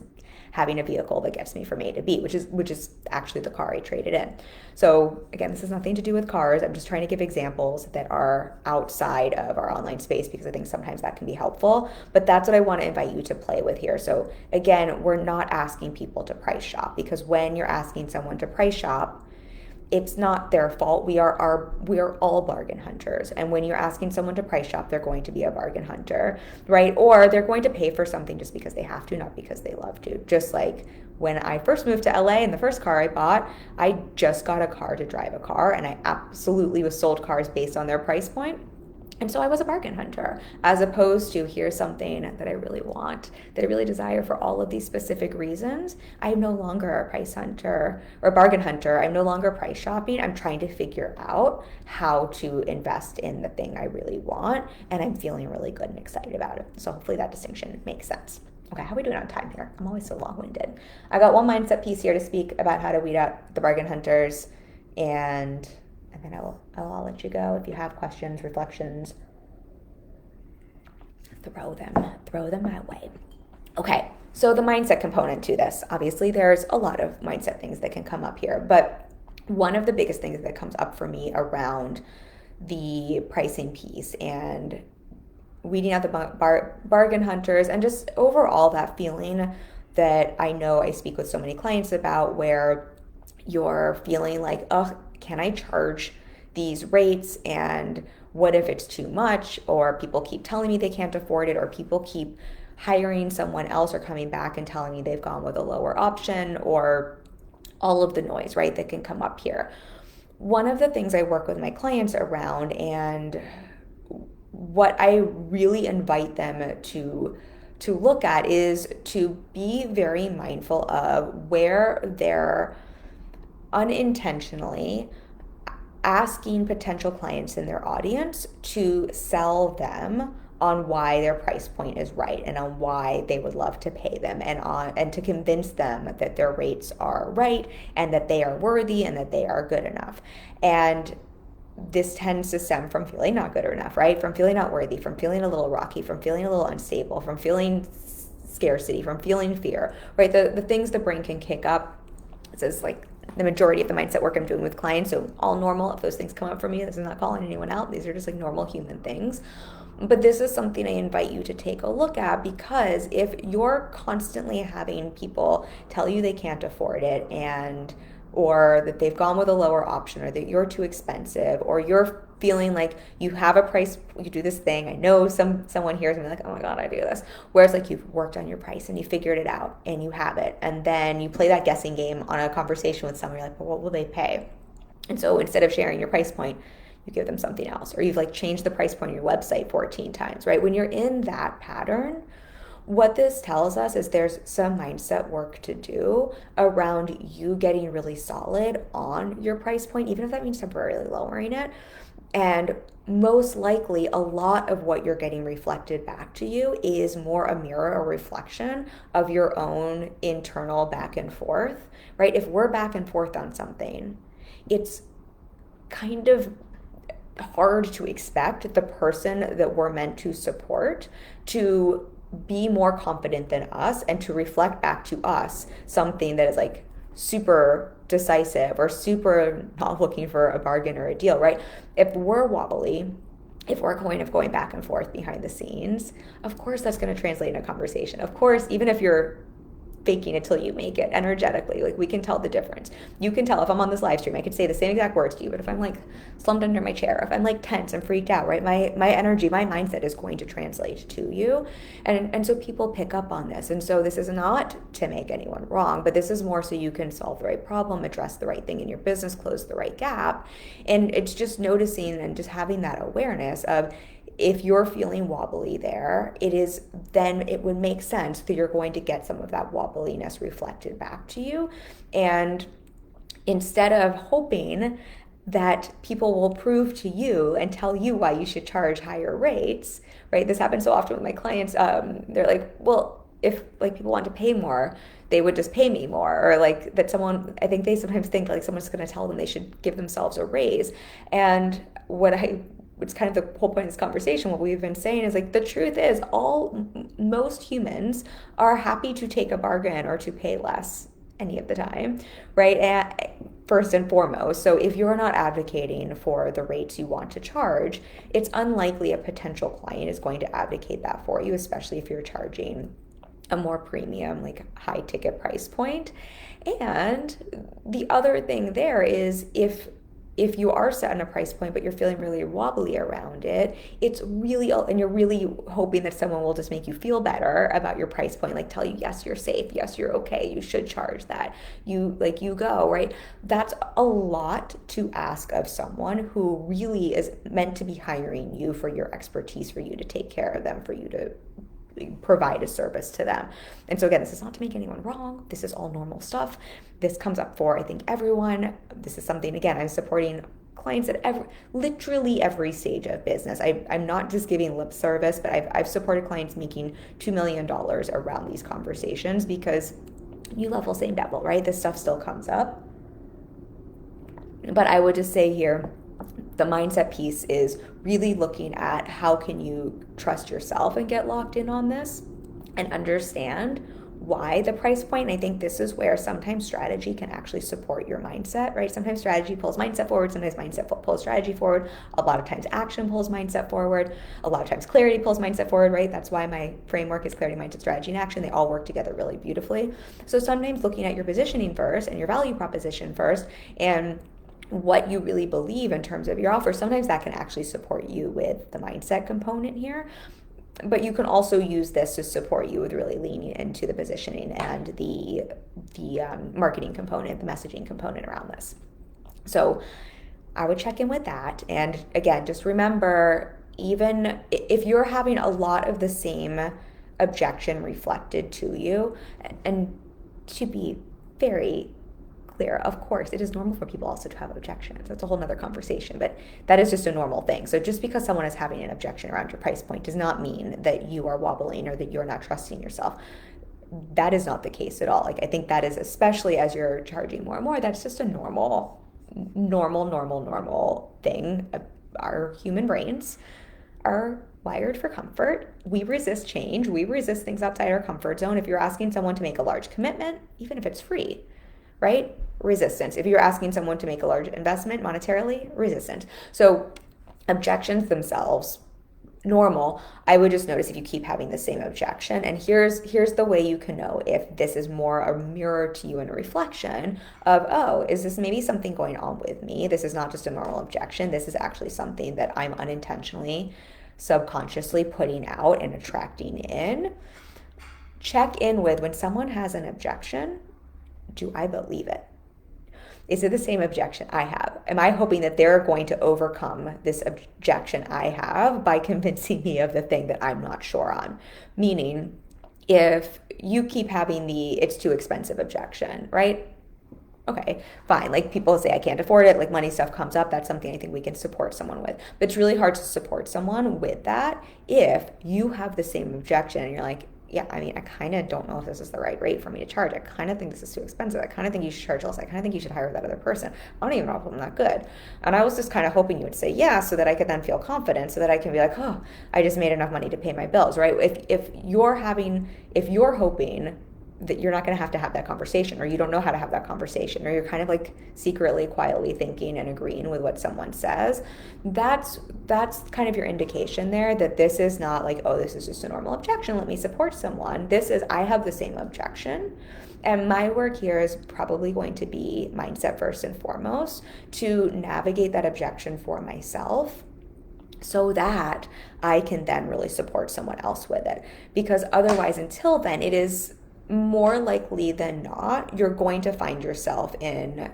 having a vehicle that gets me from A to B, which is actually the car I traded in. So again, this has nothing to do with cars. I'm just trying to give examples that are outside of our online space because I think sometimes that can be helpful. But that's what I want to invite you to play with here. So again, we're not asking people to price shop, because when you're asking someone to price shop, it's not their fault. We are all bargain hunters. And when you're asking someone to price shop, they're going to be a bargain hunter, right? Or they're going to pay for something just because they have to, not because they love to. Just like when I first moved to LA and the first car I bought, I just got a car to drive a car, and I absolutely was sold cars based on their price point. And so I was a bargain hunter, as opposed to here's something that I really want, that I really desire for all of these specific reasons. I'm no longer a price hunter or a bargain hunter. I'm no longer price shopping. I'm trying to figure out how to invest in the thing I really want. And I'm feeling really good and excited about it. So hopefully that distinction makes sense. Okay, how are we doing on time here? I'm always so long-winded. I got one mindset piece here to speak about how to weed out the bargain hunters, and then I'll let you go. If you have questions, reflections, throw them my way. Okay, so the mindset component to this. Obviously, there's a lot of mindset things that can come up here, but one of the biggest things that comes up for me around the pricing piece and weeding out the bargain hunters and just overall that feeling that I know I speak with so many clients about, where you're feeling like, oh, can I charge these rates? And what if it's too much? Or people keep telling me they can't afford it, or people keep hiring someone else or coming back and telling me they've gone with a lower option, or all of the noise, right, that can come up here. One of the things I work with my clients around, and what I really invite them to look at, is to be very mindful of where they're unintentionally asking potential clients in their audience to sell them on why their price point is right, and on why they would love to pay them, and to convince them that their rates are right, and that they are worthy, and that they are good enough. And this tends to stem from feeling not good enough, right? From feeling not worthy, from feeling a little rocky, from feeling a little unstable, from feeling scarcity, from feeling fear, right? The things the brain can kick up. This is like the majority of the mindset work I'm doing with clients. So all normal. If those things come up for me, this is not calling anyone out. These are just like normal human things. But this is something I invite you to take a look at, because if you're constantly having people tell you they can't afford it, and or that they've gone with a lower option, or that you're too expensive, or you're feeling like you have a price, you do this thing. I know someone hears me like, oh my God, I do this. Whereas like you've worked on your price and you figured it out and you have it. And then you play that guessing game on a conversation with someone. You're like, well, what will they pay? And so instead of sharing your price point, you give them something else. Or you've like changed the price point on your website 14 times, right? When you're in that pattern, what this tells us is there's some mindset work to do around you getting really solid on your price point, even if that means temporarily lowering it. And most likely, a lot of what you're getting reflected back to you is more a mirror or reflection of your own internal back and forth, right? If we're back and forth on something, it's kind of hard to expect the person that we're meant to support to be more confident than us, and to reflect back to us something that is like super decisive, or super not looking for a bargain or a deal, right? If we're wobbly, if we're kind of going back and forth behind the scenes, of course that's going to translate in a conversation. Of course, even if you're faking it till you make it energetically, like we can tell the difference. You can tell if I'm on this live stream, I could say the same exact words to you, but if I'm like slumped under my chair, if I'm like tense and freaked out, right, my energy, my mindset is going to translate to you. And so people pick up on this. And so this is not to make anyone wrong, but this is more so you can solve the right problem, address the right thing in your business, close the right gap. And it's just noticing and just having that awareness of, if you're feeling wobbly there, then it would make sense that you're going to get some of that wobbliness reflected back to you. And instead of hoping that people will prove to you and tell you why you should charge higher rates, right? This happens so often with my clients. They're like, well, if like people want to pay more, they would just pay me more. Or like that someone, I think they sometimes think like someone's going to tell them they should give themselves a raise. And it's kind of the whole point of this conversation, what we've been saying is like, the truth is most humans are happy to take a bargain or to pay less any of the time, right? And first and foremost. So if you're not advocating for the rates you want to charge, it's unlikely a potential client is going to advocate that for you, especially if you're charging a more premium, like high ticket price point. And the other thing there is, if you are set on a price point, but you're feeling really wobbly around it, and you're really hoping that someone will just make you feel better about your price point, like tell you, yes, you're safe, yes, you're okay, you should charge that, you go, right? That's a lot to ask of someone who really is meant to be hiring you for your expertise, for you to take care of them, for you to provide a service to them. And so again, this is not to make anyone wrong. This is all normal stuff. This comes up for, I think, everyone. This is something, again, I'm supporting clients at literally every stage of business. I'm not just giving lip service, but I've supported clients making $2 million around these conversations, because new level, same devil, right? This stuff still comes up. But I would just say here, the mindset piece is really looking at how can you trust yourself and get locked in on this and understand why the price point. And I think this is where sometimes strategy can actually support your mindset, right? Sometimes strategy pulls mindset forward, sometimes mindset pulls strategy forward. A lot of times action pulls mindset forward. A lot of times clarity pulls mindset forward, right? That's why my framework is clarity, mindset, strategy, and action. They all work together really beautifully. So sometimes looking at your positioning first and your value proposition first and what you really believe in terms of your offer, sometimes that can actually support you with the mindset component here. But you can also use this to support you with really leaning into the positioning and the marketing component, the messaging component around this. So I would check in with that. And again, just remember, even if you're having a lot of the same objection reflected to you, and to be very clear, of course, it is normal for people also to have objections. That's a whole nother conversation, but that is just a normal thing. So just because someone is having an objection around your price point does not mean that you are wobbling or that you're not trusting yourself. That is not the case at all. Like, I think that is, especially as you're charging more and more, that's just a normal thing. Our human brains are wired for comfort. We resist change. We resist things outside our comfort zone. If you're asking someone to make a large commitment, even if it's free, right? Resistance. If you're asking someone to make a large investment monetarily, resistance. So objections themselves, normal. I would just notice if you keep having the same objection. And here's the way you can know if this is more a mirror to you and a reflection of, oh, is this maybe something going on with me? This is not just a normal objection. This is actually something that I'm unintentionally, subconsciously putting out and attracting in. Check in with, when someone has an objection, do I believe it? Is it the same objection I have? Am I hoping that they're going to overcome this objection I have by convincing me of the thing that I'm not sure on? Meaning, if you keep having the it's too expensive objection, right? Okay, fine. Like, people say I can't afford it, like money stuff comes up. That's something I think we can support someone with. But it's really hard to support someone with that if you have the same objection and you're like, yeah, I mean, I kind of don't know if this is the right rate for me to charge. I kind of think this is too expensive. I kind of think you should charge less. I kind of think you should hire that other person. I don't even know if I'm that good. And I was just kind of hoping you would say yeah, so that I could then feel confident, so that I can be like, oh, I just made enough money to pay my bills, right? If you're hoping that you're not going to have that conversation, or you don't know how to have that conversation, or you're kind of like secretly, quietly thinking and agreeing with what someone says, that's kind of your indication there that this is not like, oh, this is just a normal objection, let me support someone. This is, I have the same objection. And my work here is probably going to be mindset first and foremost, to navigate that objection for myself, so that I can then really support someone else with it. Because otherwise, until then, it is more likely than not, you're going to find yourself in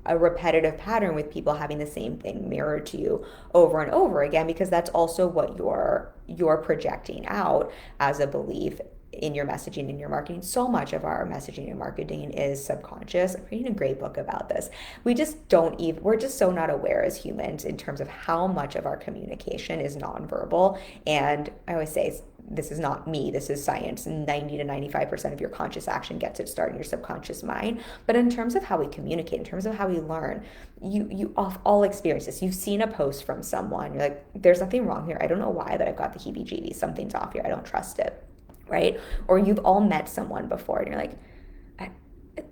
a repetitive pattern with people having the same thing mirrored to you over and over again, because that's also what you're projecting out as a belief in your messaging and your marketing. So much of our messaging and marketing is subconscious. I'm reading a great book about this. We're just so not aware as humans in terms of how much of our communication is nonverbal. And I always say, this is not me, this is science. 90 to 95% of your conscious action gets its start in your subconscious mind. But in terms of how we communicate, in terms of how we learn, you all experience this. You've seen a post from someone, you're like, there's nothing wrong here. I don't know why, but I've got the heebie-jeebies. Something's off here. I don't trust it, right? Or you've all met someone before and you're like,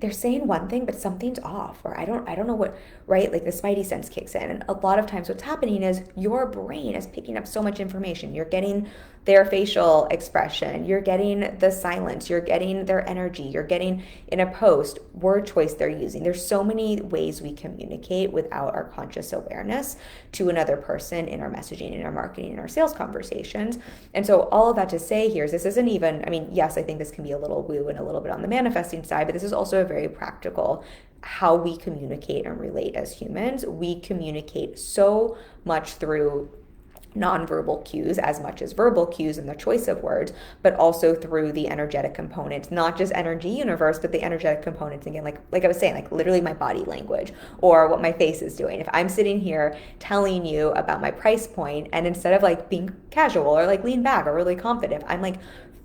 they're saying one thing, but something's off, or I don't know what, right? Like the spidey sense kicks in. And a lot of times what's happening is your brain is picking up so much information. You're getting their facial expression, you're getting the silence, you're getting their energy, you're getting, in a post, word choice they're using. There's so many ways we communicate without our conscious awareness to another person in our messaging, in our marketing, in our sales conversations. And so all of that to say here is, this isn't even, I mean, yes, I think this can be a little woo and a little bit on the manifesting side, but this is also a very practical how we communicate and relate as humans. We communicate so much through nonverbal cues as much as verbal cues in the choice of words, but also through the energetic components, not just energy universe, but the energetic components. Again, like I was saying, like literally my body language or what my face is doing. If I'm sitting here telling you about my price point, and instead of like being casual or like lean back or really confident, I'm like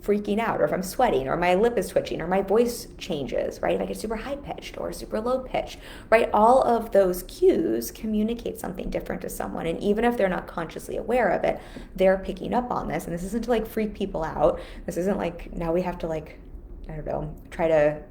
freaking out, or if I'm sweating, or my lip is twitching, or my voice changes, right? If I get super high pitched or super low pitched, right? All of those cues communicate something different to someone. And even if they're not consciously aware of it, they're picking up on this. And this isn't to like freak people out. This isn't like now we have to like I don't know, try to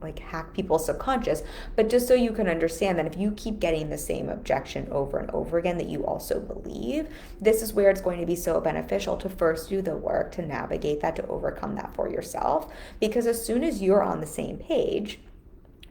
like hack people's subconscious, but just so you can understand that if you keep getting the same objection over and over again that you also believe, this is where it's going to be so beneficial to first do the work to navigate that, to overcome that for yourself. Because as soon as you're on the same page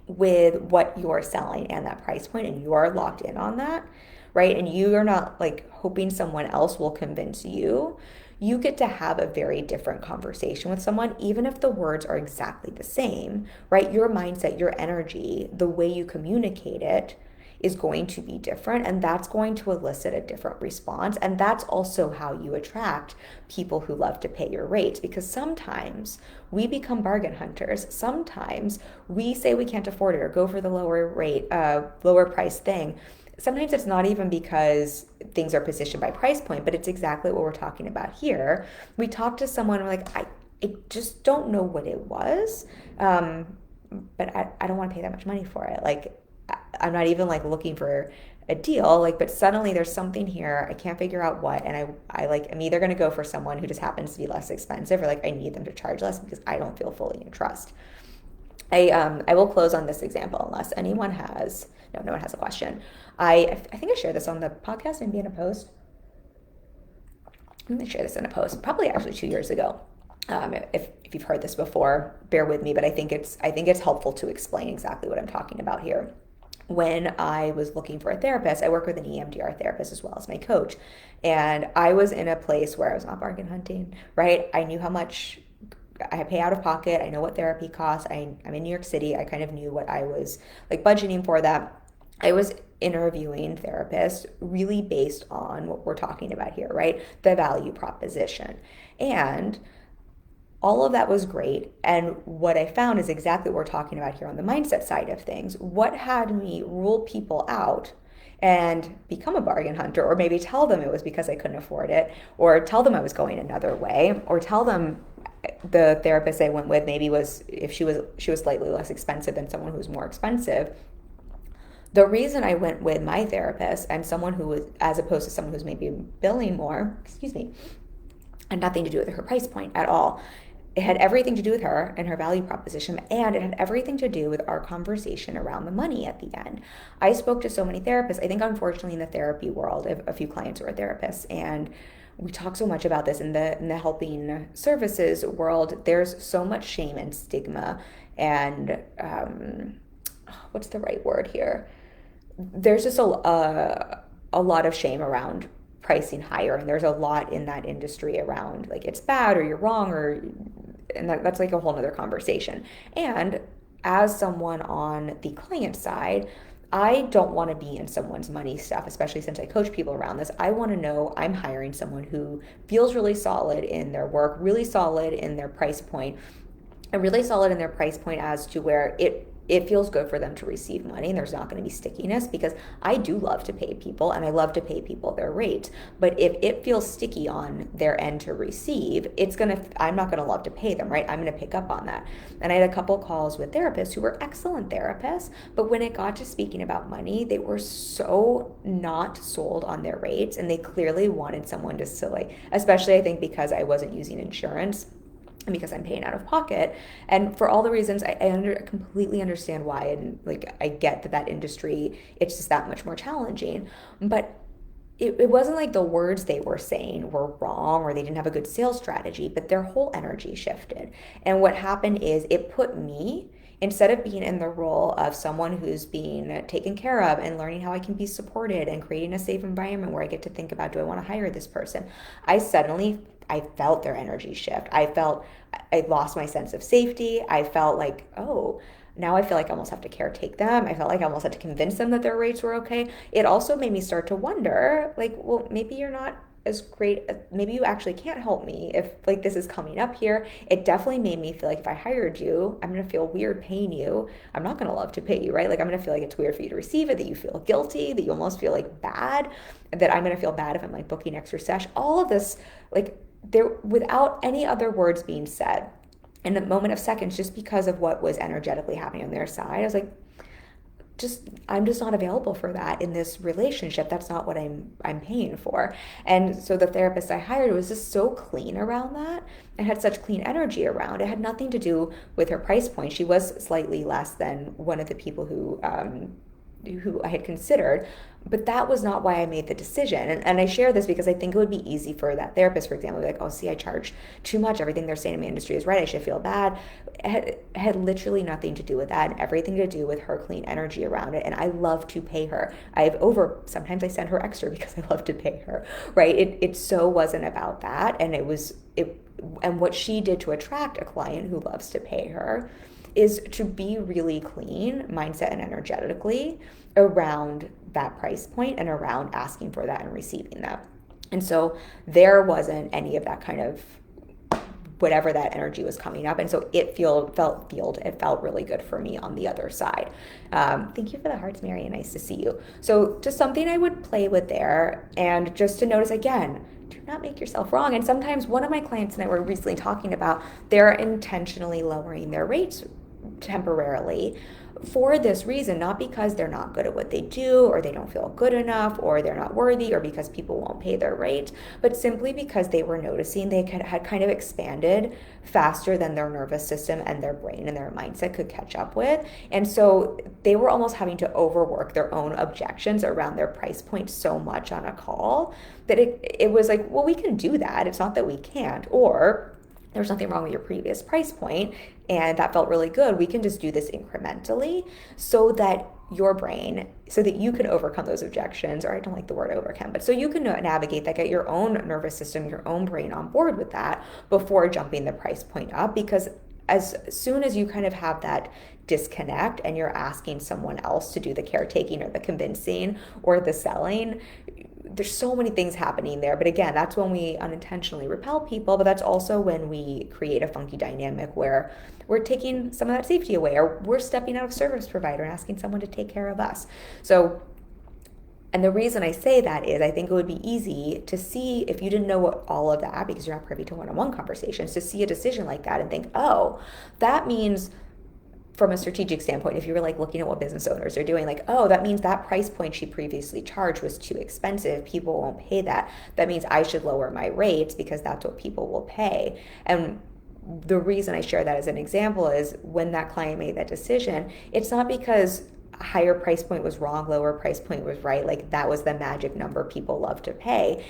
with what you're selling and that price point, and you are locked in on that, right? And you are not like hoping someone else will convince you, you get to have a very different conversation with someone, even if the words are exactly the same, right? Your mindset, your energy, the way you communicate it is going to be different, and that's going to elicit a different response. And that's also how you attract people who love to pay your rates, because sometimes we become bargain hunters. Sometimes we say we can't afford it or go for the lower rate, lower price thing. Sometimes it's not even because things are positioned by price point, but it's exactly what we're talking about here. We talk to someone, we're like, I just don't know what it was, but I don't want to pay that much money for it. Like, I'm not even like looking for a deal, like, but suddenly there's something here, I can't figure out what, and I like, I'm either going to go for someone who just happens to be less expensive, or like I need them to charge less because I don't feel fully in trust. I will close on this example unless anyone has, no one has a question. I think I shared this on the podcast, maybe in a post. I'm going to share this in a post, probably actually 2 years ago. If you've heard this before, bear with me, but I think it's helpful to explain exactly what I'm talking about here. When I was looking for a therapist, I work with an EMDR therapist as well as my coach. And I was in a place where I was not bargain hunting, right? I knew how much I pay out of pocket. I know what therapy costs. I'm in New York City. I kind of knew what I was like budgeting for that. I was interviewing therapists really based on what we're talking about here, right? The value proposition. And all of that was great. And what I found is exactly what we're talking about here on the mindset side of things. What had me rule people out and become a bargain hunter, or maybe tell them it was because I couldn't afford it, or tell them I was going another way, or tell them the therapist I went with maybe was, if she was slightly less expensive than someone who was more expensive. The reason I went with my therapist and someone who was, as opposed to someone who's maybe billing more, had nothing to do with her price point at all. It had everything to do with her and her value proposition, and it had everything to do with our conversation around the money at the end. I spoke to so many therapists. I think, unfortunately, in the therapy world, a few clients who are therapists, and we talk so much about this in the helping services world. There's so much shame and stigma, and what's the right word here? There's just a lot of shame around pricing higher, and there's a lot in that industry around like it's bad or you're wrong, or and that's like a whole nother conversation. And as someone on the client side, I don't want to be in someone's money stuff, especially since I coach people around this. I want to know I'm hiring someone who feels really solid in their work, really solid in their price point, and really solid in their price point as to where it feels good for them to receive money, and there's not going to be stickiness, because I do love to pay people and I love to pay people their rates. But if it feels sticky on their end to receive, I'm not going to love to pay them, right? I'm going to pick up on that. And I had a couple calls with therapists who were excellent therapists, but when it got to speaking about money, they were so not sold on their rates, and they clearly wanted someone just to like, especially I think because I wasn't using insurance, and because I'm paying out of pocket, and for all the reasons I completely understand why, and like I get that industry, it's just that much more challenging. But it wasn't like the words they were saying were wrong or they didn't have a good sales strategy, but their whole energy shifted. And what happened is it put me, instead of being in the role of someone who's being taken care of and learning how I can be supported and creating a safe environment where I get to think about, do I want to hire this person? I felt their energy shift. I lost my sense of safety. I felt like, oh, now I feel like I almost have to caretake them. I felt like I almost had to convince them that their rates were okay. It also made me start to wonder, like, well, maybe you're not as great. Maybe you actually can't help me if like this is coming up here. It definitely made me feel like if I hired you, I'm going to feel weird paying you. I'm not going to love to pay you, right? Like I'm going to feel like it's weird for you to receive it, that you feel guilty, that you almost feel like bad, that I'm going to feel bad if I'm like booking extra sesh. All of this, like, there, without any other words being said, in a moment of seconds, just because of what was energetically happening on their side, I was like, I'm just not available for that in this relationship. That's not what I'm paying for. And so the therapist I hired was just so clean around that and had such clean energy around. It had nothing to do with her price point. She was slightly less than one of the people who I had considered, but that was not why I made the decision. And I share this because I think it would be easy for that therapist, for example, to be like, oh, see, I charge too much. Everything they're saying in my industry is right. I should feel bad. It had literally nothing to do with that and everything to do with her clean energy around it. And I love to pay her. Sometimes I send her extra because I love to pay her, right? It so wasn't about that. And and what she did to attract a client who loves to pay her is to be really clean mindset and energetically around that price point and around asking for that and receiving that. And so there wasn't any of that kind of whatever that energy was coming up. And so it felt really good for me on the other side. Thank you for the hearts, Mary, and nice to see you. So just something I would play with there, and just to notice again, do not make yourself wrong. And sometimes one of my clients and I were recently talking about they're intentionally lowering their rates temporarily for this reason, not because they're not good at what they do or they don't feel good enough or they're not worthy or because people won't pay their rate, but simply because they were noticing they had kind of expanded faster than their nervous system and their brain and their mindset could catch up with. And so they were almost having to overwork their own objections around their price point so much on a call that it was like, well, we can do that. It's not that we can't. Or there's nothing wrong with your previous price point and that felt really good. We can just do this incrementally so that you can overcome those objections, or I don't like the word overcome, but so you can navigate that, get your own nervous system, your own brain on board with that before jumping the price point up. Because as soon as you kind of have that disconnect and you're asking someone else to do the caretaking or the convincing or the selling, there's so many things happening there. But again, that's when we unintentionally repel people, but that's also when we create a funky dynamic where we're taking some of that safety away, or we're stepping out of service provider and asking someone to take care of us. So, and the reason I say that is I think it would be easy to see, if you didn't know what all of that, because you're not privy to one-on-one conversations, to see a decision like that and think, oh, that means from a strategic standpoint, if you were like looking at what business owners are doing, like, oh, that means that price point she previously charged was too expensive. People won't pay that. That means I should lower my rates because that's what people will pay. And the reason I share that as an example is when that client made that decision, it's not because a higher price point was wrong, lower price point was right, like that was the magic number people love to pay.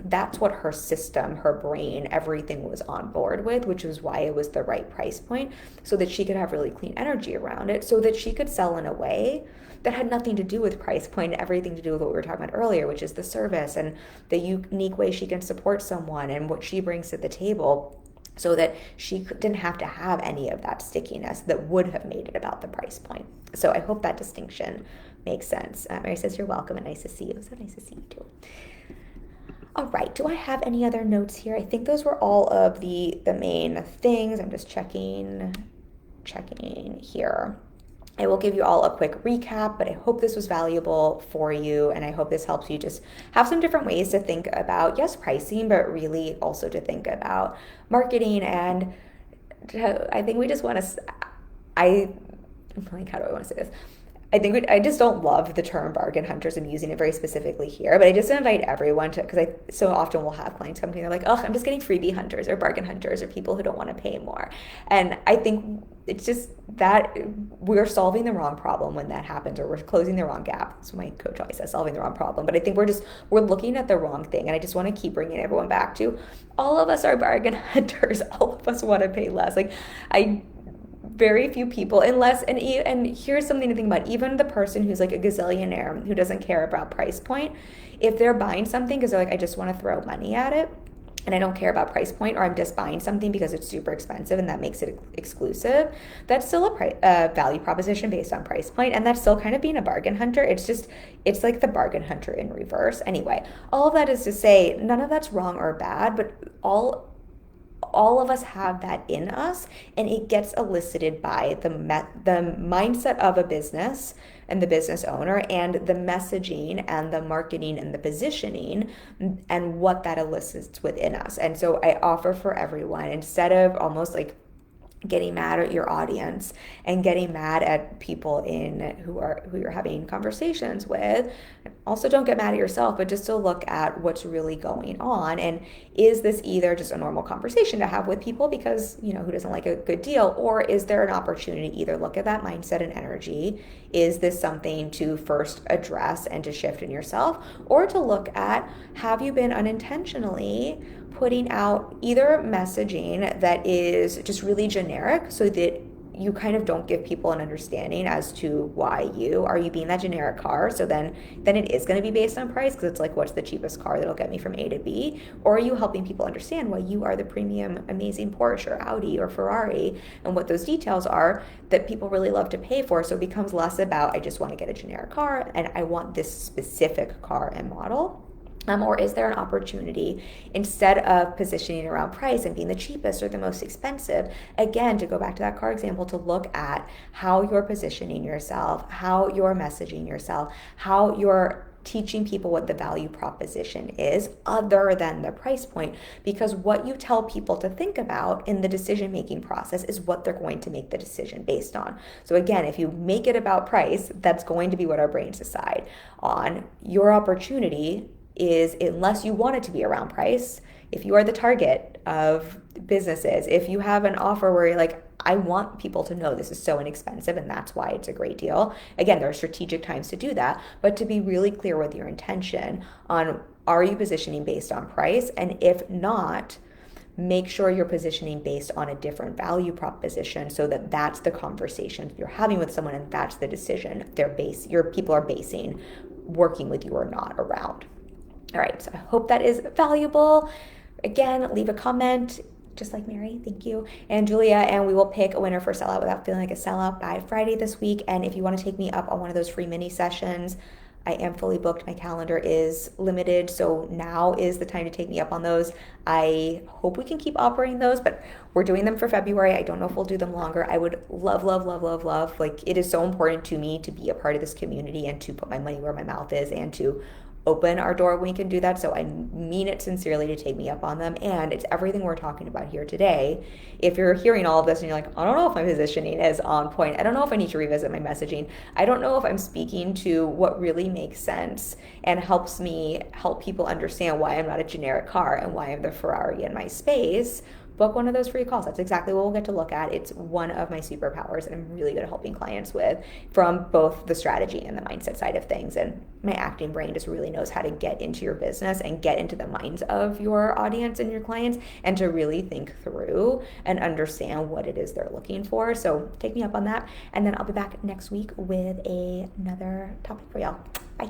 That's what her system, her brain, everything was on board with, which was why it was the right price point, so that she could have really clean energy around it, so that she could sell in a way that had nothing to do with price point, everything to do with what we were talking about earlier, which is the service and the unique way she can support someone and what she brings to the table, so that she didn't have to have any of that stickiness that would have made it about the price point. So I hope that distinction makes sense. Mary says, you're welcome and nice to see you. So nice to see you too. All right, do I have any other notes here? I think those were all of the main things. I'm just checking here. I will give you all a quick recap, but I hope this was valuable for you, and I hope this helps you just have some different ways to think about, yes, pricing, but really also to think about marketing. And I think we just want to, I'm like, how do I want to say this? I just don't love the term bargain hunters. I'm using it very specifically here, but I just invite everyone to, because I so often will have clients come to me, they're like, oh, I'm just getting freebie hunters or bargain hunters or people who don't want to pay more. And I think it's just that we're solving the wrong problem when that happens, or we're closing the wrong gap. That's what my coach always says, solving the wrong problem. But I think we're looking at the wrong thing. And I just want to keep bringing everyone back to, all of us are bargain hunters. All of us want to pay less. Like very few people, and here's something to think about, even the person who's like a gazillionaire who doesn't care about price point, if they're buying something because they're like, I just want to throw money at it and I don't care about price point, or I'm just buying something because it's super expensive and that makes it exclusive, that's still a value proposition based on price point, and that's still kind of being a bargain hunter. It's like the bargain hunter in reverse. Anyway, all of that is to say, none of that's wrong or bad, but all of us have that in us, and it gets elicited by the mindset of a business and the business owner, and the messaging and the marketing and the positioning, and what that elicits within us. And so I offer for everyone, instead of almost like getting mad at your audience and getting mad at people who you're having conversations with. Also, don't get mad at yourself, but just to look at what's really going on, and is this either just a normal conversation to have with people because who doesn't like a good deal, or is there an opportunity to either look at that mindset and energy? Is this something to first address and to shift in yourself, or to look at, have you been unintentionally putting out either messaging that is just really generic so that you kind of don't give people an understanding as to why are you being that generic car? So then it is going to be based on price, because it's like, what's the cheapest car that'll get me from A to B? Or are you helping people understand why you are the premium, amazing Porsche or Audi or Ferrari, and what those details are that people really love to pay for? So it becomes less about, I just want to get a generic car and I want this specific car and model. Or is there an opportunity, instead of positioning around price and being the cheapest or the most expensive, again, to go back to that car example, to look at how you're positioning yourself, how you're messaging yourself, how you're teaching people what the value proposition is other than the price point, because what you tell people to think about in the decision-making process is what they're going to make the decision based on. So again, if you make it about price, that's going to be what our brains decide on. Your opportunity is, unless you want it to be around price, if you are the target of businesses, if you have an offer where you're like, I want people to know this is so inexpensive and that's why it's a great deal. Again, there are strategic times to do that, but to be really clear with your intention on, are you positioning based on price? And if not, make sure you're positioning based on a different value proposition, so that that's the conversation you're having with someone and that's the decision your people are basing working with you or not around. All right, so I hope that is valuable. Again, leave a comment, just like Mary, thank you, and Julia, and we will pick a winner for Sellout Without Feeling Like a Sellout by Friday this week. And if you want to take me up on one of those free mini sessions, I am fully booked. My calendar is limited, so now is the time to take me up on those. I hope we can keep operating those, but we're doing them for February. I don't know if we'll do them longer. I would love, love, love, love, love. Like, it is so important to me to be a part of this community and to put my money where my mouth is and to open our door when we can do that. So I mean it sincerely to take me up on them. And it's everything we're talking about here today. If you're hearing all of this and you're like, I don't know if my positioning is on point, I don't know if I need to revisit my messaging, I don't know if I'm speaking to what really makes sense and helps me help people understand why I'm not a generic car and why I'm the Ferrari in my space, book one of those free calls. That's exactly what we'll get to look at. It's one of my superpowers that I'm really good at helping clients with, from both the strategy and the mindset side of things. And my acting brain just really knows how to get into your business and get into the minds of your audience and your clients, and to really think through and understand what it is they're looking for. So take me up on that. And then I'll be back next week with another topic for y'all. Bye.